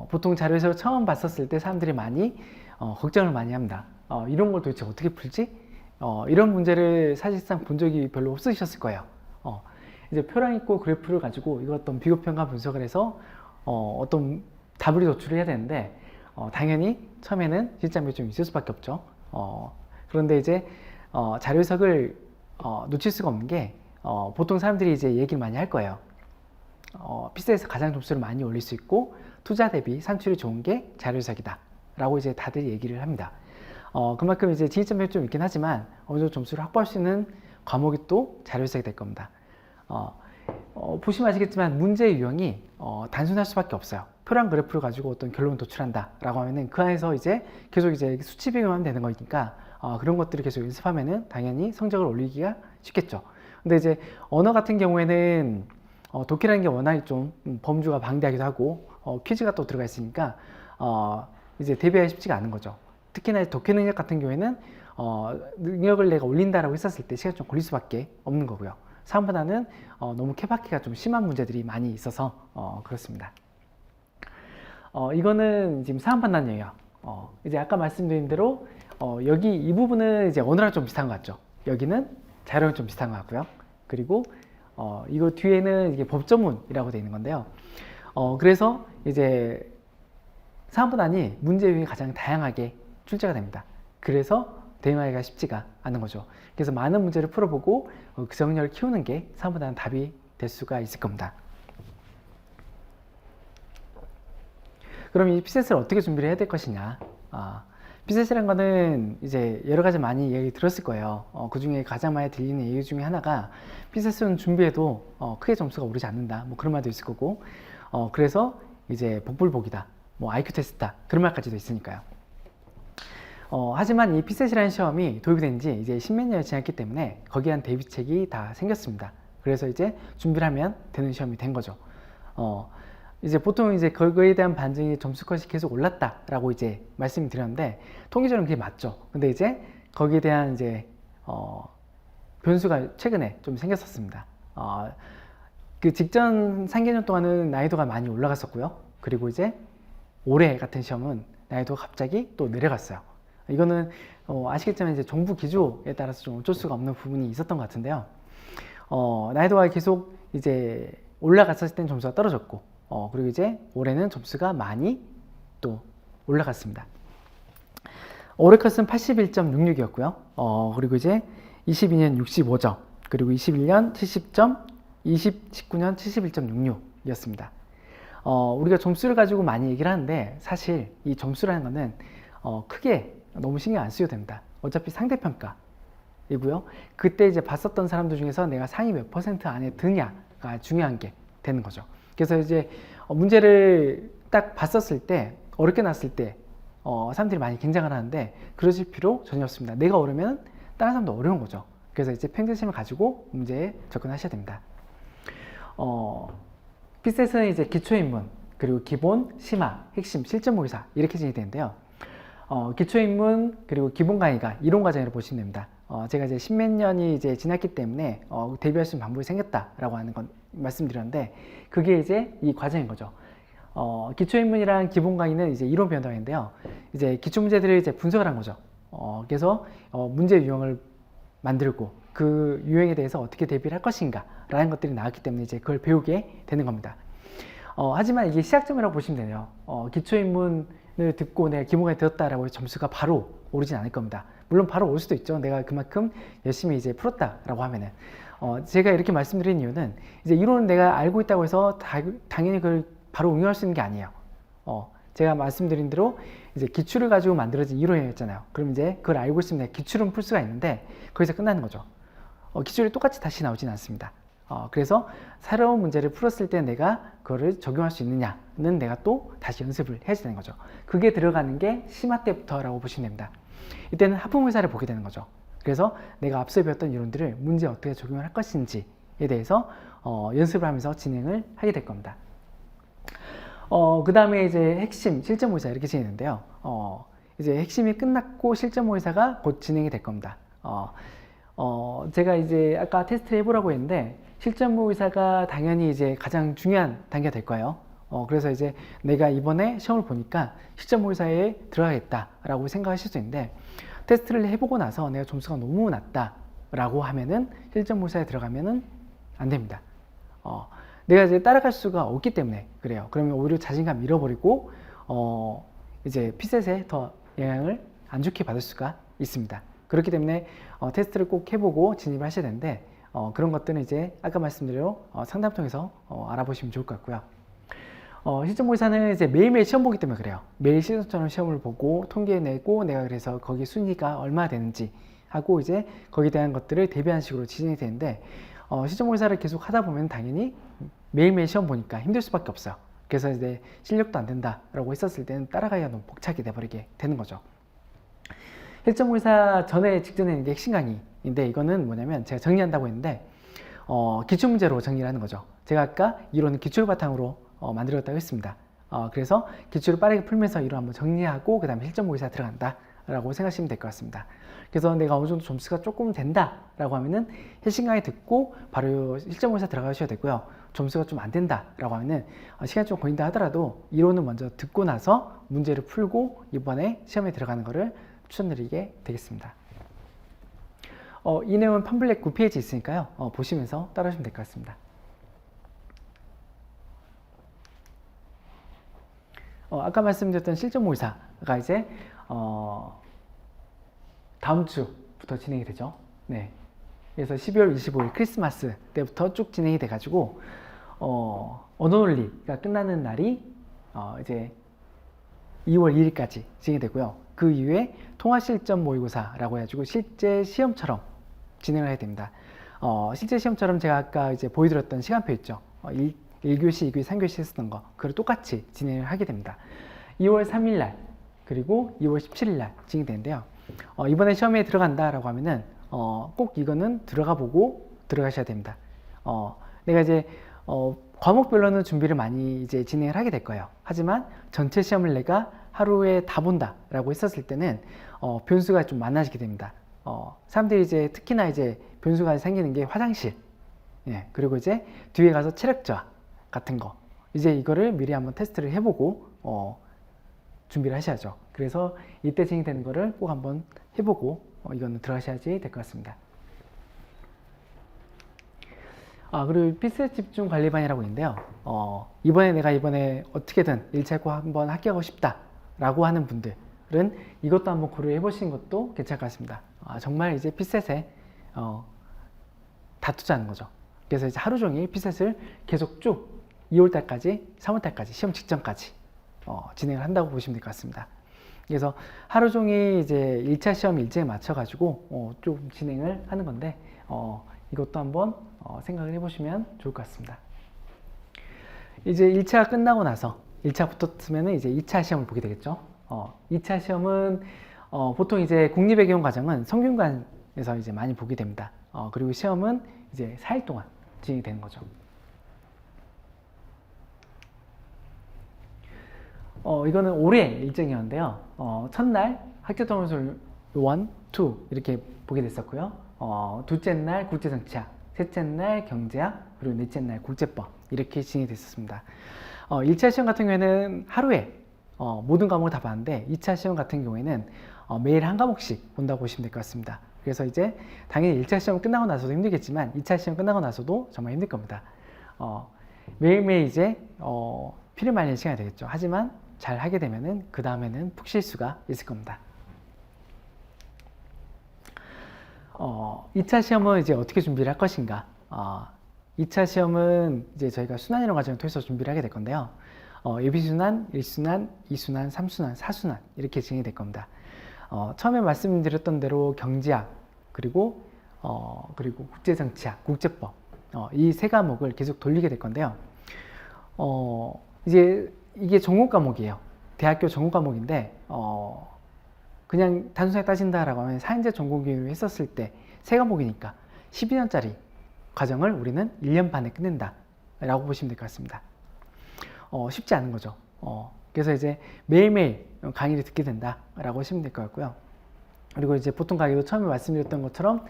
보통 자료 해석을 처음 봤었을 때 사람들이 많이 걱정을 많이 합니다. 이런 걸 도대체 어떻게 풀지? 이런 문제를 사실상 본 적이 별로 없으셨을 거예요. 이제 표랑 있고 그래프를 가지고 이거 어떤 비교평가 분석을 해서 어떤 답을 도출을 해야 되는데 당연히 처음에는 실장벽이 좀 있을 수밖에 없죠. 그런데 이제 자료 해석을 놓칠 수가 없는 게 보통 사람들이 이제 얘기를 많이 할 거예요. 피셋에서 가장 점수를 많이 올릴 수 있고 투자 대비 산출이 좋은 게 자료 해석이다 라고 이제 다들 얘기를 합니다. 그만큼 이제 진입장벽이 좀 있긴 하지만 어느 정도 점수를 확보할 수 있는 과목이 또 자료 해석이 될 겁니다. 보시면 아시겠지만 문제 유형이 단순할 수밖에 없어요. 표랑 그래프를 가지고 어떤 결론을 도출한다 라고 하면은 그 안에서 이제 계속 이제 수치 비교하면 되는 거니까 그런 것들을 계속 연습하면은 당연히 성적을 올리기가 쉽겠죠. 근데 이제 언어 같은 경우에는 독해라는 게 워낙 좀 범주가 방대하기도 하고 퀴즈가 또 들어가 있으니까 이제 대비하기 쉽지가 않은 거죠. 특히나 독해 능력 같은 경우에는 능력을 내가 올린다라고 했었을 때 시간이 좀 걸릴 수밖에 없는 거고요. 사람보다는 너무 케바케가 좀 심한 문제들이 많이 있어서 그렇습니다. 이거는 지금 상황 판단이에요. 이제 아까 말씀드린 대로 여기 이 부분은 이제 언어랑 좀 비슷한 것 같죠. 여기는 자료랑 좀 비슷한 것 같고요. 그리고 이거 뒤에는 이게 법조문이라고 되어 있는 건데요. 그래서 이제 상황 판단이 문제 유형이 가장 다양하게 출제가 됩니다. 그래서 대응하기가 쉽지가 않은 거죠. 그래서 많은 문제를 풀어보고 그 정렬을 키우는 게 상황 판단 답이 될 수가 있을 겁니다. 그럼 이 피셋을 어떻게 준비를 해야 될 것이냐? 피셋이라는 거는 이제 여러 가지 많이 얘기 들었을 거예요. 그 중에 가장 많이 들리는 얘기 중에 하나가 피셋은 준비해도 크게 점수가 오르지 않는다. 뭐 그런 말도 있을 거고, 그래서 이제 복불복이다. 뭐 IQ 테스트다. 그런 말까지도 있으니까요. 하지만 이 피셋이라는 시험이 도입이 된 지 이제 십몇 년이 지났기 때문에 거기에 대한 대비책이 다 생겼습니다. 그래서 이제 준비를 하면 되는 시험이 된 거죠. 이제 보통 이제 그거에 대한 반증이 점수 컷이 계속 올랐다라고 이제 말씀을 드렸는데 통계적으로는 그게 맞죠. 근데 이제 거기에 대한 이제 변수가 최근에 좀 생겼었습니다. 그 직전 3개년 동안은 난이도가 많이 올라갔었고요. 그리고 이제 올해 같은 시험은 난이도가 갑자기 또 내려갔어요. 이거는 아시겠지만 이제 정부 기조에 따라서 좀 어쩔 수가 없는 부분이 있었던 것 같은데요. 난이도가 계속 이제 올라갔었을 땐 점수가 떨어졌고, 그리고 이제 올해는 점수가 많이 또 올라갔습니다. 올해 컷은 81.66이었고요. 그리고 이제 22년 65점, 그리고 21년 70점, 19년 71.66이었습니다. 우리가 점수를 가지고 많이 얘기를 하는데 사실 이 점수라는 거는 크게 너무 신경 안 쓰셔도 됩니다. 어차피 상대평가이고요. 그때 이제 봤었던 사람들 중에서 내가 상위 몇 % 안에 드냐가 중요한 게 되는 거죠. 그래서 이제 문제를 딱 봤었을 때, 어렵게 났을 때 사람들이 많이 긴장을 하는데 그러실 필요 전혀 없습니다. 내가 어려우면 다른 사람도 어려운 거죠. 그래서 이제 평정심을 가지고 문제에 접근하셔야 됩니다. 피셋은 이제 기초인문, 그리고 기본, 심화, 핵심, 실전 모의사 이렇게 진행이 되는데요. 기초인문 그리고 기본 강의가 이론 과정으로 보시면 됩니다. 제가 이제 십몇 년이 이제 지났기 때문에 대비할 수 있는 방법이 생겼다라고 하는 건 말씀드렸는데 그게 이제 이 과정인 거죠. 기초인문이랑 기본 강의는 이제 이론 변화인데요. 이제 기초 문제들을 이제 분석을 한 거죠. 그래서 문제 유형을 만들고 그 유형에 대해서 어떻게 대비를 할 것인가 라는 것들이 나왔기 때문에 이제 그걸 배우게 되는 겁니다. 하지만 이게 시작점이라고 보시면 돼요. 기초인문을 듣고 내가 기본강의 들었다라고 해서 점수가 바로 오르진 않을 겁니다. 물론 바로 올 수도 있죠. 내가 그만큼 열심히 이제 풀었다라고 하면은. 제가 이렇게 말씀드린 이유는 이제 이론은 내가 알고 있다고 해서 당연히 그걸 바로 응용할 수 있는 게 아니에요. 제가 말씀드린 대로 이제 기출을 가지고 만들어진 이론이었잖아요. 그럼 이제 그걸 알고 있으면 내가 기출은 풀 수가 있는데 거기서 끝나는 거죠. 기출이 똑같이 다시 나오진 않습니다. 그래서 새로운 문제를 풀었을 때 내가 그거를 적용할 수 있느냐는 내가 또 다시 연습을 해야 되는 거죠. 그게 들어가는 게 심화 때부터라고 보시면 됩니다. 이때는 하품의사를 보게 되는 거죠. 그래서 내가 앞서 배웠던 이론들을 문제에 어떻게 적용을 할 것인지에 대해서 연습을 하면서 진행을 하게 될 겁니다. 그 다음에 이제 핵심, 실전 모의사 이렇게 진행되는데요. 이제 핵심이 끝났고 실전 모의사가 곧 진행이 될 겁니다. 제가 이제 아까 테스트를 해보라고 했는데 실전 모의사가 당연히 이제 가장 중요한 단계가 될 거예요. 그래서 이제 내가 이번에 시험을 보니까 실전 모의사에 들어가겠다라고 생각하실 수 있는데 테스트를 해보고 나서 내가 점수가 너무 낮다라고 하면은 실전 모의사에 들어가면은 안 됩니다. 내가 이제 따라갈 수가 없기 때문에 그래요. 그러면 오히려 자신감 잃어버리고 이제 피셋에 더 영향을 안 좋게 받을 수가 있습니다. 그렇기 때문에 테스트를 꼭 해보고 진입을 하셔야 되는데 그런 것들은 이제 아까 말씀드린 상담 통해서 알아보시면 좋을 것 같고요. 실전 모의사는 이제 매일매일 시험 보기 때문에 그래요. 매일 실전처럼 시험을 보고 통계 내고 내가 그래서 거기 순위가 얼마나 되는지 하고 이제 거기에 대한 것들을 대비하는 식으로 진행이 되는데 실전 모의사를 계속 하다 보면 당연히 매일매일 시험 보니까 힘들 수밖에 없어요. 그래서 이제 실력도 안 된다라고 했었을 때는 따라가기가 너무 벅차게 돼버리게 되는 거죠. 실전 모의사 직전에 있는 게 핵심 강의인데 이거는 뭐냐면 제가 정리한다고 했는데 기출문제로 정리를 하는 거죠. 제가 아까 이론은 기출 바탕으로 만들었다고 했습니다. 그래서 기출을 빠르게 풀면서 이론 한번 정리하고 그 다음에 실전 모의사 들어간다 라고 생각하시면 될 것 같습니다. 그래서 내가 어느 정도 점수가 조금 된다 라고 하면은 핵심 강의 듣고 바로 실전 모의사 들어가셔야 되고요. 점수가 좀 안 된다 라고 하면은 시간이 좀 걸린다 하더라도 이론은 먼저 듣고 나서 문제를 풀고 이번에 시험에 들어가는 거를 추천드리게 되겠습니다. 이 내용은 팜블렛 9페이지 있으니까요. 보시면서 따라하시면 될 것 같습니다. 아까 말씀드렸던 실전 모의사가 이제 다음 주부터 진행이 되죠. 네. 그래서 12월 25일 크리스마스 때부터 쭉 진행이 돼가지고 언어논리가 끝나는 날이 이제 2월 2일까지 진행이 되고요. 그 이후에 통화실전 모의고사라고 해가지고 실제 시험처럼 진행을 해야 됩니다. 실제 시험처럼 제가 아까 이제 보여드렸던 시간표 있죠. 1교시, 2교시, 3교시 했었던 거 그걸 똑같이 진행을 하게 됩니다. 2월 3일 날 그리고 2월 17일 날 진행이 되는데요. 이번에 시험에 들어간다라고 하면은 꼭 이거는 들어가 보고 들어가셔야 됩니다. 내가 이제 과목별로는 준비를 많이 이제 진행을 하게 될 거예요. 하지만 전체 시험을 내가 하루에 다 본다라고 했었을 때는 변수가 좀 많아지게 됩니다. 사람들이 이제 특히나 이제 변수가 생기는 게 화장실, 예, 그리고 이제 뒤에 가서 체력저하 같은 거 이제 이거를 미리 한번 테스트를 해보고 준비를 하셔야죠. 그래서 이때 진행되는 거를 꼭 한번 해보고 이거는 들어가셔야지 될 것 같습니다. 그리고 피셋 집중 관리반이라고 있는데요. 이번에 어떻게든 1차 꼭 한번 합격하고 싶다 라고 하는 분들은 이것도 한번 고려해 보시는 것도 괜찮을 것 같습니다. 정말 이제 피셋에 다 투자하는 거죠. 그래서 이제 하루 종일 피셋을 계속 쭉 2월달까지 3월달까지 시험 직전까지 진행을 한다고 보시면 될 것 같습니다. 그래서 하루 종일 이제 1차 시험 일정에 맞춰 가지고 좀 진행을 하는 건데 이것도 한번 생각을 해보시면 좋을 것 같습니다. 이제 1차가 끝나고 나서 1차 붙었으면 이제 2차 시험을 보게 되겠죠. 2차 시험은 보통 이제 국립외교원 과정은 성균관에서 이제 많이 보게 됩니다. 그리고 시험은 이제 4일 동안 진행이 되는 거죠. 이거는 올해 일정이었는데요. 첫날 학교통합술 1, 2 이렇게 보게 됐었고요. 둘째 날 국제정치학, 셋째 날 경제학, 그리고 넷째 날 국제법 이렇게 진행이 됐었습니다. 1차 시험 같은 경우에는 하루에 모든 과목을 다 봤는데 2차 시험 같은 경우에는 매일 한 과목씩 본다고 보시면 될 것 같습니다. 그래서 이제 당연히 1차 시험 끝나고 나서도 힘들겠지만 2차 시험 끝나고 나서도 정말 힘들 겁니다. 매일매일 이제 피를 말리는 시간이 되겠죠. 하지만 잘 하게 되면은 그 다음에는 푹 쉴 수가 있을 겁니다. 2차 시험은 이제 어떻게 준비를 할 것인가? 2차 시험은 이제 저희가 순환이라는 과정을 통해서 준비를 하게 될 건데요. 예비순환, 1순환, 2순환, 3순환, 4순환 이렇게 진행이 될 겁니다. 처음에 말씀드렸던 대로 경제학, 그리고 국제정치학, 국제법 이 세 과목을 계속 돌리게 될 건데요. 이제 이게 전공 과목이에요. 대학교 전공 과목인데 그냥 단순하게 따진다라고 하면 4년제 전공교육을 했었을 때 세 과목이니까 12년짜리 과정을 우리는 1년 반에 끝낸다 라고 보시면 될 것 같습니다. 쉽지 않은 거죠. 그래서 이제 매일매일 강의를 듣게 된다 라고 하시면 될 것 같고요. 그리고 이제 보통 강의도 처음에 말씀드렸던 것처럼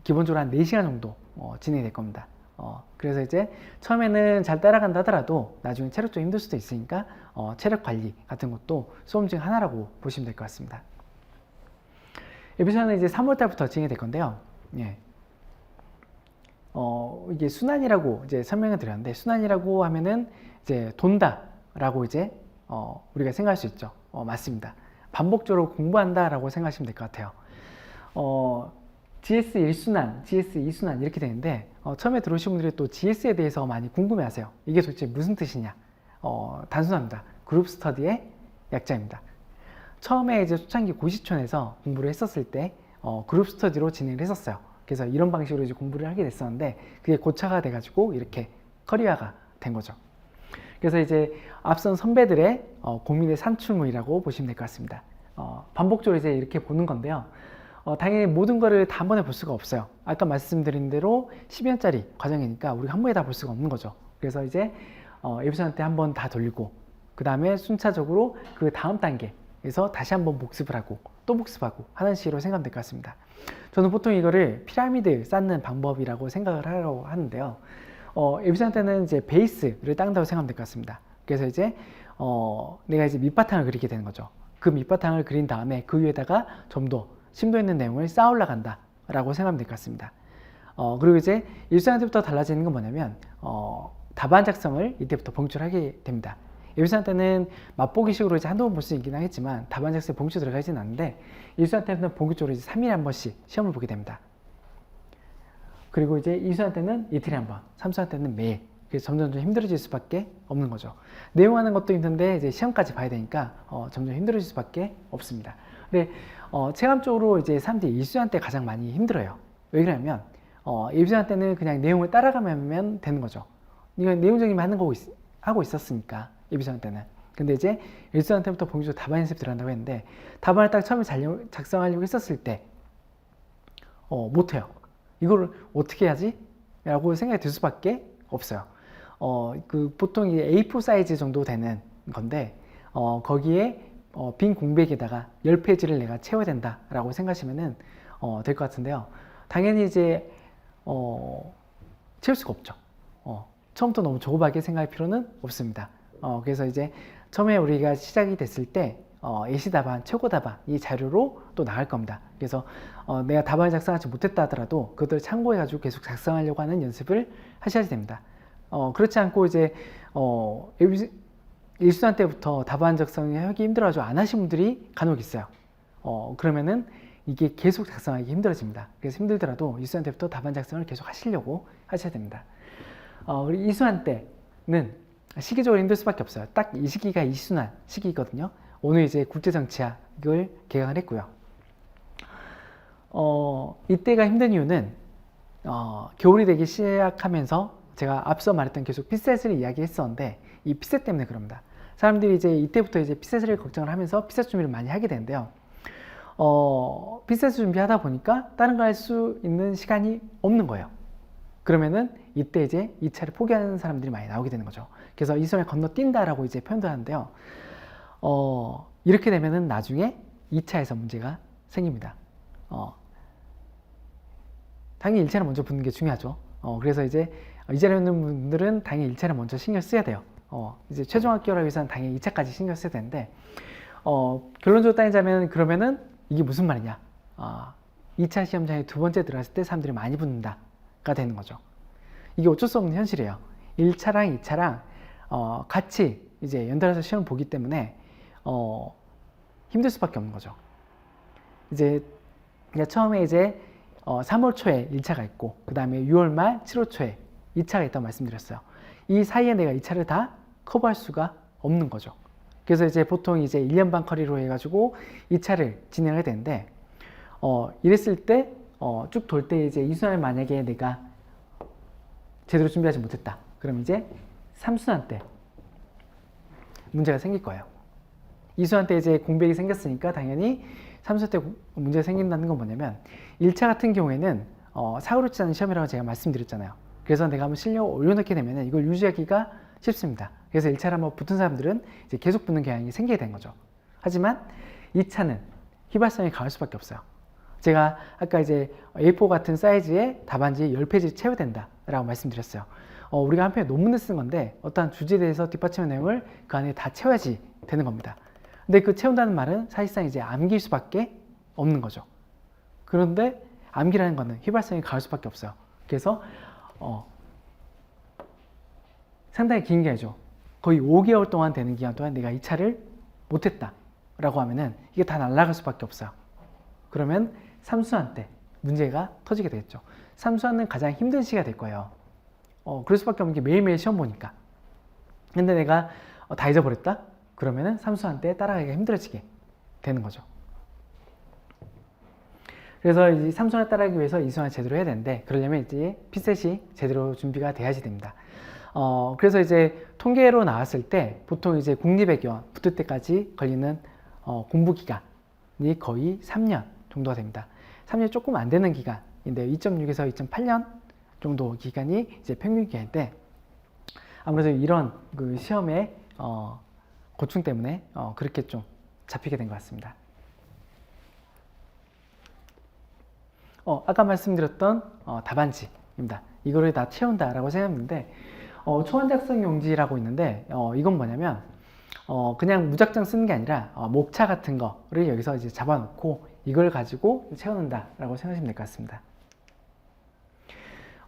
기본적으로 한 4시간 정도 진행이 될 겁니다. 그래서 이제 처음에는 잘 따라간다 하더라도 나중에 체력적으로 힘들 수도 있으니까 체력 관리 같은 것도 수업 중 하나라고 보시면 될 것 같습니다. 예비순환은 이제 3월 달부터 진행이 될 건데요. 예. 이게 순환이라고 이제 설명을 드렸는데, 순환이라고 하면은 이제 돈다라고 이제 우리가 생각할 수 있죠. 맞습니다. 반복적으로 공부한다라고 생각하시면 될 것 같아요. GS 1순환, GS 2순환 이렇게 되는데 처음에 들어오신 분들이 또 GS에 대해서 많이 궁금해하세요. 이게 도대체 무슨 뜻이냐? 단순합니다. 그룹 스터디의 약자입니다. 처음에 이제 초창기 고시촌에서 공부를 했었을 때 그룹 스터디로 진행을 했었어요. 그래서 이런 방식으로 이제 공부를 하게 됐었는데 그게 고차가 돼가지고 이렇게 커리어가 된 거죠. 그래서 이제 앞선 선배들의 고민의 산출물이라고 보시면 될 것 같습니다. 반복적으로 이제 이렇게 보는 건데요. 당연히 모든 거를 다 한 번에 볼 수가 없어요. 아까 말씀드린 대로 10년짜리 과정이니까 우리가 한 번에 다 볼 수가 없는 거죠. 그래서 이제 예비순환 때 한 번 다 돌리고 그 다음에 순차적으로 그 다음 단계에서 다시 한번 복습을 하고 또 복습하고 하는 식으로 생각하면 될 것 같습니다. 저는 보통 이거를 피라미드 쌓는 방법이라고 생각을 하려고 하는데요. 예비순환 때는 이제 베이스를 딴다고 생각하면 될 것 같습니다. 그래서 이제 내가 이제 밑바탕을 그리게 되는 거죠. 그 밑바탕을 그린 다음에 그 위에다가 좀 더 심도 있는 내용을 쌓아 올라간다 라고 생각하면 될 것 같습니다. 그리고 이제 1순환 때부터 달라지는 건 뭐냐면 답안 작성을 이때부터 봉출하게 됩니다. 예비순환 때는 맛보기식으로 이제 한두 번 볼 수 있긴 하겠지만 답안 작성에 봉투 들어가지는 않는데 1순환 때는 본격적으로 이제 3일에 한 번씩 시험을 보게 됩니다. 그리고 이제 2순환 때는 이틀에 한 번, 3순환 때는 매일. 그래서 점점 좀 힘들어질 수밖에 없는 거죠. 내용하는 것도 힘든데 이제 시험까지 봐야 되니까 점점 힘들어질 수밖에 없습니다. 근데 체감적으로 이제 사람들이 1순환 때 가장 많이 힘들어요. 왜 그러냐면 1순환 때는 그냥 내용을 따라가면 되는 거죠. 이건 내용적인 하는 거 하고 있었으니까 1순환 때는. 근데 이제 1순환 때부터 본격적으로 답안 연습 들어간다고 했는데 답안을 딱 처음에 작성하려고 했었을 때 못해요. 이거를 어떻게 해야지? 라고 생각이 들 수밖에 없어요. 보통 이게 A4 사이즈 정도 되는 건데 거기에 빈 공백에다가 10페이지를 내가 채워야 된다 라고 생각하시면 될 것 같은데요. 당연히 이제 채울 수가 없죠. 처음부터 너무 조급하게 생각할 필요는 없습니다. 그래서 이제 처음에 우리가 시작이 됐을 때 예시 답안, 최고 답안 이 자료로 또 나갈 겁니다. 그래서 내가 답안을 작성하지 못했다 하더라도 그것들을 참고해 가지고 계속 작성하려고 하는 연습을 하셔야 됩니다. 그렇지 않고 이제 1순환 때부터 답안 작성이 하기 힘들어가지고 안 하신 분들이 간혹 있어요. 그러면은 이게 계속 작성하기 힘들어집니다. 그래서 힘들더라도 1순환 때부터 답안 작성을 계속 하시려고 하셔야 됩니다. 그리고 2순환 때는 시기적으로 힘들 수밖에 없어요. 딱 이 시기가 2순환 시기거든요. 오늘 이제 국제정치학을 개강을 했고요. 이때가 힘든 이유는 겨울이 되기 시작하면서 제가 앞서 말했던 계속 피셋을 이야기했었는데 이 피셋 때문에 그럽니다. 사람들이 이제 이때부터 이제 피셋을 걱정을 하면서 피셋 준비를 많이 하게 되는데요. 피셋을 준비하다 보니까 다른 거 할 수 있는 시간이 없는 거예요. 그러면은 이때 이제 2차를 포기하는 사람들이 많이 나오게 되는 거죠. 그래서 이 선을 건너뛴다라고 이제 표현도 하는데요. 이렇게 되면은 나중에 2차에서 문제가 생깁니다. 당연히 1차를 먼저 붙는 게 중요하죠. 그래서 이제 이 자리에 있는 분들은 당연히 1차를 먼저 신경 써야 돼요. 이제 최종 합격을 위해서는 당연히 2차까지 신경 써야 되는데, 결론적으로 따지자면 그러면은 이게 무슨 말이냐. 2차 시험장에 두 번째 들어갔을 때 사람들이 많이 붙는다가 되는 거죠. 이게 어쩔 수 없는 현실이에요. 1차랑 2차랑 같이 이제 연달아서 시험을 보기 때문에 힘들 수밖에 없는 거죠. 이제 처음에 이제 3월 초에 1차가 있고 그 다음에 6월 말 7월 초에 2차가 있다고 말씀드렸어요. 이 사이에 내가 2차를 다 커버할 수가 없는 거죠. 그래서 이제 보통 이제 1년 반 커리로 해가지고 2차를 진행하게 되는데 이랬을 때 쭉 돌 때 이제 2순환을 만약에 내가 제대로 준비하지 못했다. 그럼 이제 3순환 때 문제가 생길 거예요. 2순환 때 이제 공백이 생겼으니까 당연히 3순환 때 문제가 생긴다는 건 뭐냐면 1차 같은 경우에는 사고로 치는 시험이라고 제가 말씀드렸잖아요. 그래서 내가 한번 실력을 올려놓게 되면 이걸 유지하기가 쉽습니다. 그래서 1차를 한번 붙은 사람들은 이제 계속 붙는 경향이 생기게 된 거죠. 하지만 2차는 휘발성이 강할 수밖에 없어요. 제가 아까 이제 A4 같은 사이즈의 답안지 10페이지 채워야 된다라고 말씀드렸어요. 우리가 한편에 논문을 쓰는 건데 어떠한 주제에 대해서 뒷받침의 내용을 그 안에 다 채워야지 되는 겁니다. 근데 그 채운다는 말은 사실상 이제 암기일 수밖에 없는 거죠. 그런데 암기라는 거는 휘발성이 강할 수밖에 없어요. 그래서 상당히 긴 기간이죠. 거의 5개월 동안 되는 기간 동안 내가 2차를 못했다 라고 하면은 이게 다 날아갈 수밖에 없어요. 그러면 3순환 때 문제가 터지게 되겠죠. 3순환은 가장 힘든 시기가 될 거예요. 그럴 수밖에 없는 게 매일매일 시험 보니까. 근데 내가 다 잊어버렸다? 그러면은 3순환 때 따라가기가 힘들어지게 되는 거죠. 그래서 이 3순환을 따라가기 위해서 2순환을 제대로 해야 되는데 그러려면 이제 피셋이 제대로 준비가 돼야지 됩니다. 그래서 이제 통계로 나왔을 때 보통 이제 국립외교원 붙을 때까지 걸리는 공부 기간이 거의 3년 정도가 됩니다. 3년 조금 안 되는 기간인데 2.6에서 2.8년 정도 기간이 이제 평균 기간인데 아무래도 이런 그 시험의 고충 때문에 그렇게 좀 잡히게 된 것 같습니다. 아까 말씀드렸던 답안지입니다. 이거를 다 채운다라고 생각했는데 초안 작성 용지라고 있는데 이건 뭐냐면 그냥 무작정 쓰는 게 아니라 목차 같은 거를 여기서 이제 잡아놓고 이걸 가지고 채워놓는다라고 생각하시면 될 것 같습니다.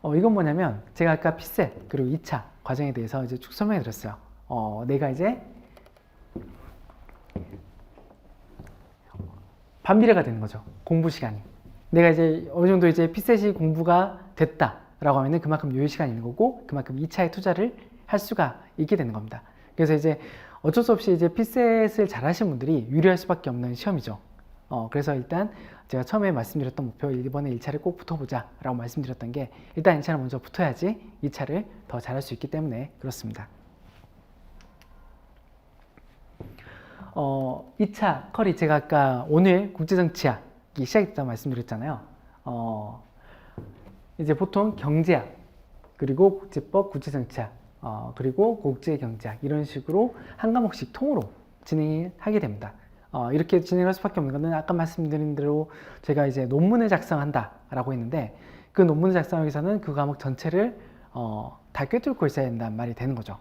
이건 뭐냐면 제가 아까 피셋 그리고 2차 과정에 대해서 이제 쭉 설명해 드렸어요. 내가 이제 반비례가 되는 거죠. 공부 시간이. 내가 이제 어느 정도 이제 피셋이 공부가 됐다라고 하면은 그만큼 요요 시간이 있는 거고 그만큼 2차에 투자를 할 수가 있게 되는 겁니다. 그래서 이제 어쩔 수 없이 이제 피셋을 잘 하시는 분들이 유리할 수밖에 없는 시험이죠. 그래서 일단 제가 처음에 말씀드렸던 목표 이번에 1차를 꼭 붙어보자 라고 말씀드렸던 게 일단 1차를 먼저 붙어야지 2차를 더 잘할 수 있기 때문에 그렇습니다. 2차 커리 제가 아까 오늘 국제정치학이 시작했다고 말씀드렸잖아요. 이제 보통 경제학 그리고 국제법, 국제정치학 그리고 국제경제학 이런 식으로 한 과목씩 통으로 진행하게 됩니다. 이렇게 진행할 수밖에 없는 것은 아까 말씀드린 대로 제가 이제 논문을 작성한다 라고 했는데 그 논문을 작성하기 위해서는 그 과목 전체를 다 꿰뚫고 있어야 된다는 말이 되는 거죠.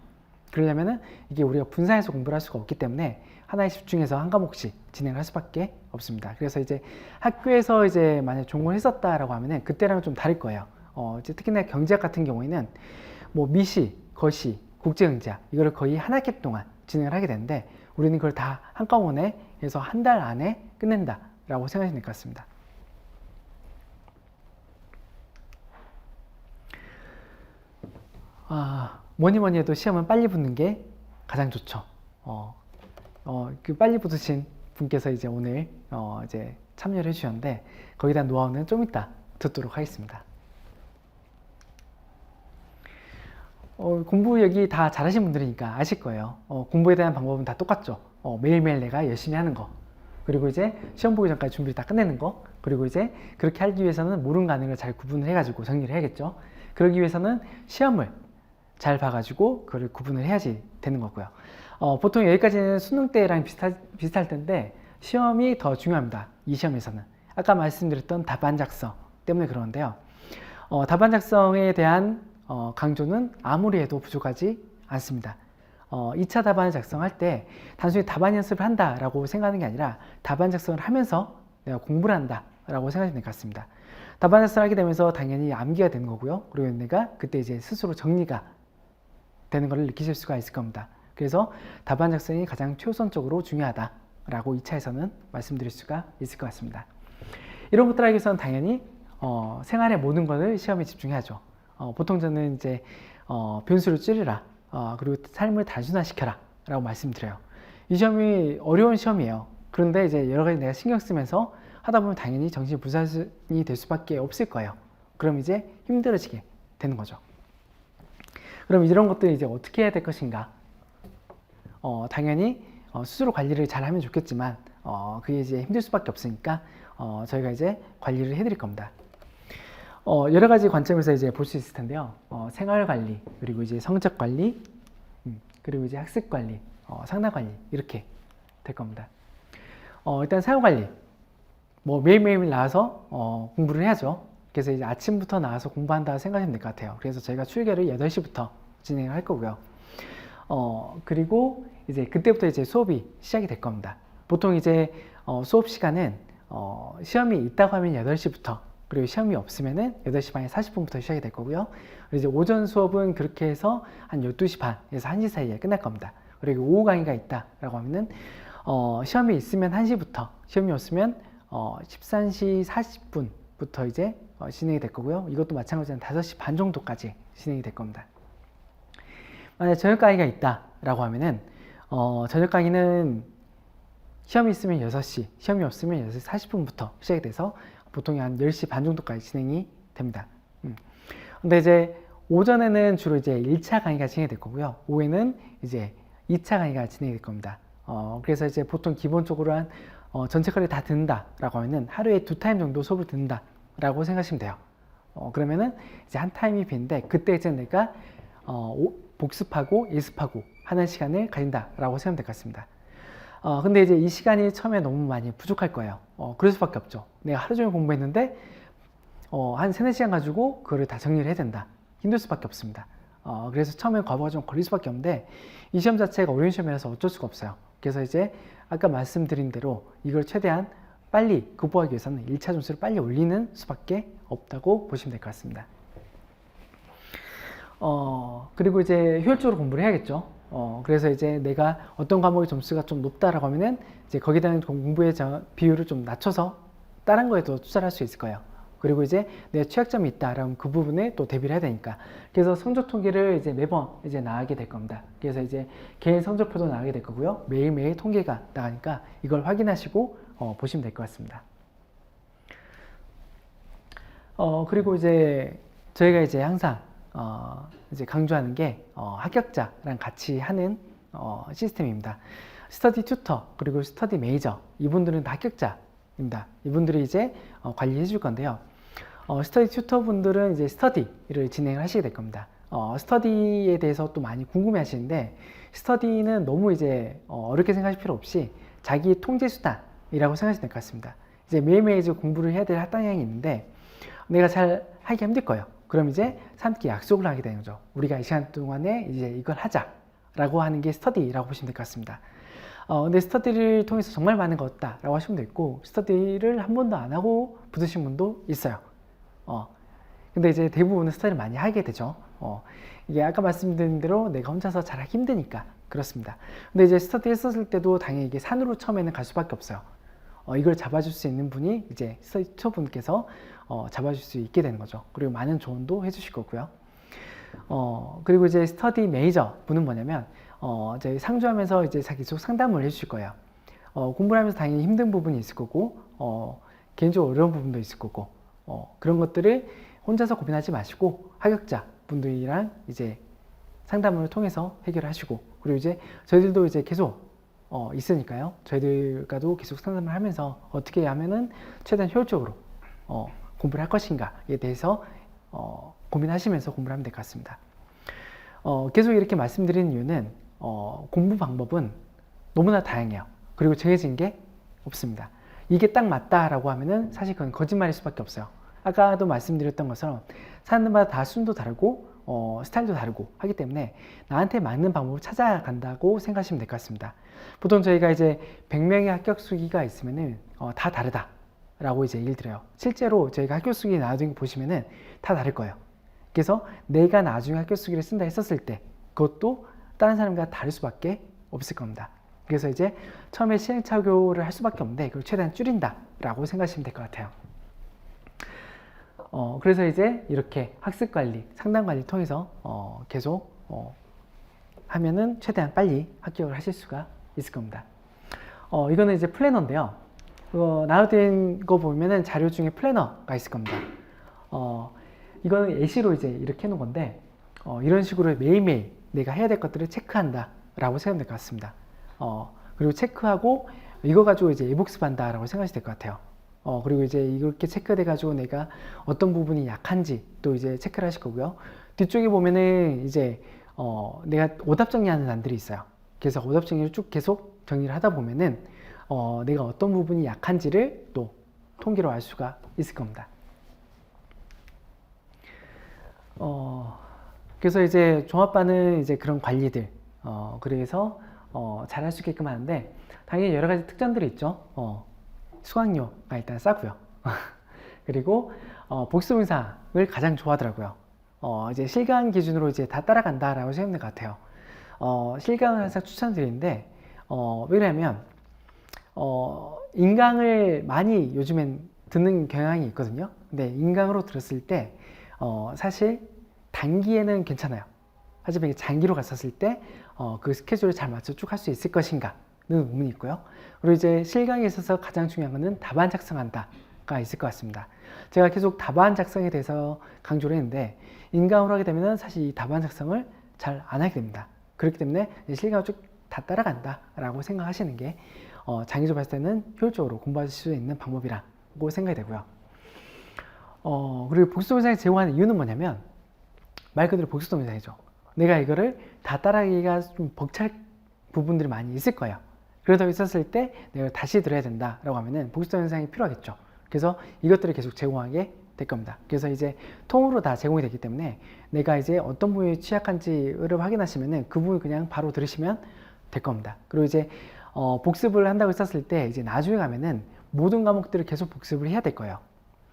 그러려면은 이게 우리가 분산해서 공부를 할 수가 없기 때문에 하나에 집중해서 한 과목씩 진행할 수밖에 없습니다. 그래서 이제 학교에서 이제 만약 전공을 했었다라고 하면은 그때랑은 좀 다를 거예요. 이제 특히나 경제학 같은 경우에는 뭐 미시, 거시, 국제경제학 이거를 거의 한 학기 동안 진행을 하게 되는데 우리는 그걸 다 한꺼번에 해서 한 달 안에 끝낸다 라고 생각하시면 될 것 같습니다. 뭐니 해도 시험은 빨리 붙는 게 가장 좋죠. 그 빨리 붙으신 분께서 이제 오늘 이제 참여를 해주셨는데 거기에 대한 노하우는 좀 이따 듣도록 하겠습니다. 공부력이 다 잘하신 분들이니까 아실 거예요. 공부에 대한 방법은 다 똑같죠. 매일매일 내가 열심히 하는 거. 그리고 이제 시험 보기 전까지 준비를 다 끝내는 거. 그리고 이제 그렇게 하기 위해서는 모르는 거 아는 걸 잘 구분을 해가지고 정리를 해야겠죠. 그러기 위해서는 시험을 잘 봐가지고 그걸 구분을 해야지 되는 거고요. 보통 여기까지는 수능 때랑 비슷할 텐데 시험이 더 중요합니다. 이 시험에서는. 아까 말씀드렸던 답안 작성 때문에 그러는데요. 답안 작성에 대한 강조는 아무리 해도 부족하지 않습니다. 2차 답안을 작성할 때 단순히 답안 연습을 한다라고 생각하는 게 아니라 답안 작성을 하면서 내가 공부를 한다라고 생각하시면 될 것 같습니다. 답안 작성을 하게 되면서 당연히 암기가 되는 거고요. 그리고 내가 그때 이제 스스로 정리가 되는 것을 느끼실 수가 있을 겁니다. 그래서 답안 작성이 가장 최우선적으로 중요하다라고 2차에서는 말씀드릴 수가 있을 것 같습니다. 이런 것들 하기 위해서는 당연히 생활의 모든 것을 시험에 집중해야죠. 보통 저는 이제 변수를 줄이라 그리고 삶을 단순화시켜라 라고 말씀드려요. 이 시험이 어려운 시험이에요. 그런데 이제 여러 가지 내가 신경 쓰면서 하다 보면 당연히 정신이 분산이 될 수밖에 없을 거예요. 그럼 이제 힘들어지게 되는 거죠. 그럼 이런 것들 이제 어떻게 해야 될 것인가? 당연히 스스로 관리를 잘 하면 좋겠지만 그게 이제 힘들 수밖에 없으니까 저희가 이제 관리를 해드릴 겁니다. 여러 가지 관점에서 이제 볼 수 있을 텐데요. 생활 관리, 그리고 이제 성적 관리, 그리고 이제 학습 관리, 상담 관리 이렇게 될 겁니다. 일단 생활 관리, 뭐 매일매일 나와서 공부를 해야죠. 그래서 이제 아침부터 나와서 공부한다 생각하시면 될 것 같아요. 그래서 저희가 출결을 8시부터 진행을 할 거고요. 그리고 이제 그때부터 이제 수업이 시작이 될 겁니다. 보통 이제 수업 시간은 시험이 있다고 하면 8시부터, 그리고 시험이 없으면은 8시 반에 40분부터 시작이 될 거고요. 그리고 이제 오전 수업은 그렇게 해서 한 12시 반에서 1시 사이에 끝날 겁니다. 그리고 오후 강의가 있다라고 하면은 시험이 있으면 1시부터, 시험이 없으면 13시 40분부터 이제 진행이 될 거고요. 이것도 마찬가지로 5시 반 정도까지 진행이 될 겁니다. 만약 저녁 강의가 있다라고 하면은 저녁 강의는 시험이 있으면 6시, 시험이 없으면 6시 40분부터 시작이 돼서 보통 한 10시 반 정도까지 진행이 됩니다. 근데 이제 오전에는 주로 이제 1차 강의가 진행이 될 거고요. 오후에는 이제 2차 강의가 진행이 될 겁니다. 그래서 이제 보통 기본적으로 한 전체 과를 다 듣는다라고 하면은 하루에 2타임 정도 수업을 듣는다라고 생각하시면 돼요. 그러면은 이제 한 타임이 비는데 그때 이제 내가 복습하고 예습하고 하는 시간을 가진다라고 생각하면 될 것 같습니다. 근데 이제 이 시간이 처음에 너무 많이 부족할 거예요. 그럴 수밖에 없죠. 내가 하루 종일 공부했는데 한 3-4시간 가지고 그거를 다 정리를 해야 된다. 힘들 수밖에 없습니다. 그래서 처음에 과부가 좀 걸릴 수밖에 없는데 이 시험 자체가 어려운 시험이라서 어쩔 수가 없어요. 그래서 이제 아까 말씀드린 대로 이걸 최대한 빨리 극복하기 위해서는 1차 점수를 빨리 올리는 수밖에 없다고 보시면 될 것 같습니다. 그리고 이제 효율적으로 공부를 해야겠죠. 그래서 이제 내가 어떤 과목의 점수가 좀 높다라고 하면은 이제 거기에 대한 공부의 비율을 좀 낮춰서 다른 거에도 투자를 할 수 있을 거예요. 그리고 이제 내 취약점이 있다라면 그 부분에 또 대비를 해야 되니까. 그래서 성적 통계를 이제 매번 이제 나가게 될 겁니다. 그래서 이제 개인 성적표도 나가게 될 거고요. 매일매일 통계가 나가니까 이걸 확인하시고 보시면 될 것 같습니다. 그리고 이제 저희가 이제 항상 이제 강조하는 게 합격자랑 같이 하는 시스템입니다. 스터디 튜터 그리고 스터디 매니저 이분들은 다 합격자입니다. 이분들이 이제 관리해 줄 건데요. 스터디 튜터 분들은 이제 스터디를 진행을 하시게 될 겁니다. 스터디에 대해서 또 많이 궁금해 하시는데 스터디는 너무 이제 어렵게 생각하실 필요 없이 자기 통제 수단이라고 생각하시면 될 것 같습니다. 이제 매일매일 이제 공부를 해야 될 할당량이 있는데 내가 잘 하기 힘들 거예요. 그럼 이제 함께 약속을 하게 되는 거죠. 우리가 이 시간 동안에 이제 이걸 하자라고 하는 게 스터디라고 보시면 될 것 같습니다. 근데 스터디를 통해서 정말 많은 거 얻었다라고 하시면 될 있고 스터디를 한 번도 안 하고 붙으신 분도 있어요. 근데 이제 대부분은 스터디를 많이 하게 되죠. 이게 아까 말씀드린 대로 내가 혼자서 잘하기 힘드니까 그렇습니다. 근데 이제 스터디 했었을 때도 당연히 이게 산으로 처음에는 갈 수밖에 없어요. 이걸 잡아줄 수 있는 분이 이제 스터디 튜터 분께서 잡아줄 수 있게 되는 거죠. 그리고 많은 조언도 해주실 거고요. 그리고 이제 스터디 매니저 분은 뭐냐면 저희 상주하면서 이제 계속 상담을 해주실 거예요. 공부를 하면서 당연히 힘든 부분이 있을 거고 개인적으로 어려운 부분도 있을 거고 그런 것들을 혼자서 고민하지 마시고 합격자 분들이랑 이제 상담을 통해서 해결하시고, 그리고 이제 저희들도 이제 계속 있으니까요. 저희들과도 계속 상담을 하면서 어떻게 하면은 최대한 효율적으로 공부를 할 것인가에 대해서 고민하시면서 공부를 하면 될 것 같습니다. 계속 이렇게 말씀드리는 이유는 공부 방법은 너무나 다양해요. 그리고 정해진 게 없습니다. 이게 딱 맞다라고 하면은 사실 그건 거짓말일 수밖에 없어요. 아까도 말씀드렸던 것처럼 사람들마다 다 수준도 다르고 스타일도 다르고 하기 때문에 나한테 맞는 방법을 찾아간다고 생각하시면 될 것 같습니다. 보통 저희가 이제 100명의 합격 수기가 있으면은 다 다르다 라고 이제 얘기를 드려요. 실제로 저희가 합격 수기 나중에 보시면은 다 다를 거예요. 그래서 내가 나중에 합격 수기를 쓴다 했었을 때 그것도 다른 사람과 다를 수밖에 없을 겁니다. 그래서 이제 처음에 시행착오를 할 수밖에 없는데 그걸 최대한 줄인다 라고 생각하시면 될 것 같아요. 그래서 이제 이렇게 학습관리, 상담관리 통해서 계속 하면은 최대한 빨리 합격을 하실 수가 있을 겁니다. 이거는 이제 플래너인데요. 나눠드린 거 보면은 자료 중에 플래너가 있을 겁니다. 이거는 예시로 이제 이렇게 해놓은 건데, 이런 식으로 매일매일 내가 해야 될 것들을 체크한다 라고 생각하면 될 것 같습니다. 그리고 체크하고 이거 가지고 이제 예복습한다 라고 생각하시면 될 것 같아요. 그리고 이제 이렇게 체크돼 가지고 내가 어떤 부분이 약한지 또 이제 체크를 하실 거고요. 뒤쪽에 보면은 이제 내가 오답 정리하는欄들이 있어요. 그래서 오답 정리를 쭉 계속 정리를 하다 보면은 내가 어떤 부분이 약한지를 또 통계로 알 수가 있을 겁니다. 그래서 이제 종합반은 이제 그런 관리들 그래서 잘할 수 있게끔 하는데 당연히 여러 가지 특전들이 있죠. 수강료가 일단 싸고요. 그리고 복습 영상을 가장 좋아하더라고요. 이제 실강 기준으로 이제 다 따라간다라고 생각하는 것 같아요. 실강을 항상 추천드리는데 왜냐면 인강을 많이 요즘엔 듣는 경향이 있거든요. 근데 인강으로 들었을 때 사실 단기에는 괜찮아요. 하지만 장기로 갔었을 때 그 스케줄을 잘 맞춰 쭉 할 수 있을 것인가 는 의문이 있고요. 그리고 이제 실강에 있어서 가장 중요한 것은 답안 작성한다가 있을 것 같습니다. 제가 계속 답안 작성에 대해서 강조를 했는데 인강으로 하게 되면 사실 이 답안 작성을 잘 안 하게 됩니다. 그렇기 때문에 실강을 쭉 다 따라간다 라고 생각하시는 게 장기적으로 봤을 때는 효율적으로 공부하실 수 있는 방법이라고 생각이 되고요. 그리고 복습 동영상을 제공하는 이유는 뭐냐면 말 그대로 복습 동영상이죠. 내가 이거를 다 따라하기가 좀 벅찰 부분들이 많이 있을 거예요. 그러다 있었을 때 내가 다시 들어야 된다라고 하면은 복습 동영상이 필요하겠죠. 그래서 이것들을 계속 제공하게 될 겁니다. 그래서 이제 통으로 다 제공이 되기 때문에 내가 이제 어떤 부분이 취약한지를 확인하시면은 그 부분 그냥 바로 들으시면 될 겁니다. 그리고 이제 복습을 한다고 했었을 때 이제 나중에 가면은 모든 과목들을 계속 복습을 해야 될 거예요.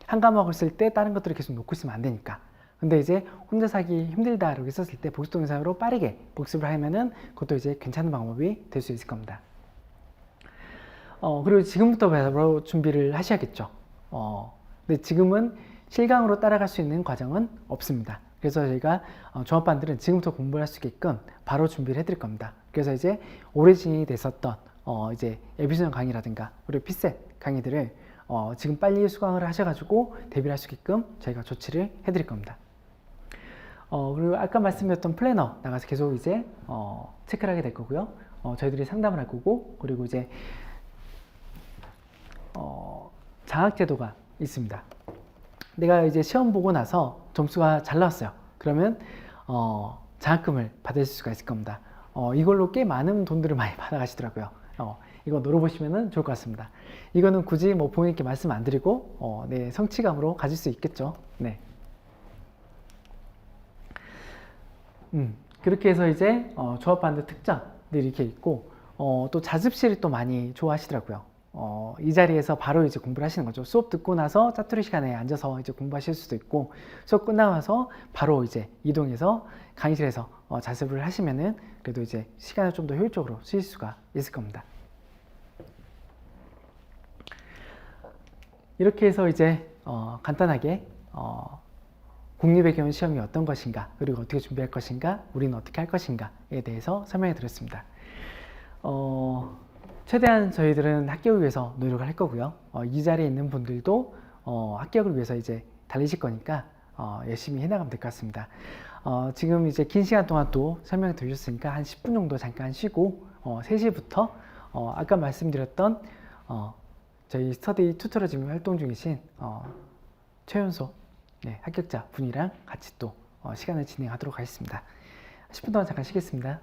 한 과목을 쓸 때 다른 것들을 계속 놓고 있으면 안 되니까. 근데 이제 혼자서 하기 힘들다라고 했었을 때 복습 동영상으로 빠르게 복습을 하면은 그것도 이제 괜찮은 방법이 될 수 있을 겁니다. 그리고 지금부터 바로 준비를 하셔야겠죠. 근데 지금은 실강으로 따라갈 수 있는 과정은 없습니다. 그래서 저희가 종합반들은 지금부터 공부를 할 수 있게끔 바로 준비를 해드릴 겁니다. 그래서 이제 오래 진행이 됐었던 이제 에비전 강의라든가 그리고 피셋 강의들을 지금 빨리 수강을 하셔가지고 대비를 할 수 있게끔 저희가 조치를 해드릴 겁니다. 그리고 아까 말씀드렸던 플래너 나가서 계속 이제 체크를 하게 될 거고요. 저희들이 상담을 할 거고, 그리고 이제 장학제도가 있습니다. 내가 이제 시험 보고 나서 점수가 잘 나왔어요. 그러면 장학금을 받을 수가 있을 겁니다. 이걸로 꽤 많은 돈들을 많이 받아가시더라고요. 이거 노려보시면 좋을 것 같습니다. 이거는 굳이 뭐 부모님께 말씀 안 드리고 네, 성취감으로 가질 수 있겠죠. 네. 그렇게 해서 이제 조합반들 특장들이 이렇게 있고 또 자습실을 또 많이 좋아하시더라고요. 이 자리에서 바로 이제 공부를 하시는 거죠. 수업 듣고 나서 짜투리 시간에 앉아서 이제 공부하실 수도 있고, 수업 끝나서 바로 이제 이동해서 강의실에서 자습을 하시면은 그래도 이제 시간을 좀 더 효율적으로 쓰실 수가 있을 겁니다. 이렇게 해서 이제 간단하게 국립외교원 시험이 어떤 것인가, 그리고 어떻게 준비할 것인가, 우리는 어떻게 할 것인가에 대해서 설명해 드렸습니다. 최대한 저희들은 합격을 위해서 노력을 할 거고요. 이 자리에 있는 분들도 합격을 위해서 이제 달리실 거니까 열심히 해나가면 될 것 같습니다. 지금 이제 긴 시간 동안 또 설명 들으셨으니까 한 10분 정도 잠깐 쉬고 3시부터 아까 말씀드렸던 저희 스터디 튜터로 지금 활동 중이신 최연소 합격자 분이랑 같이 또 시간을 진행하도록 하겠습니다. 10분 동안 잠깐 쉬겠습니다.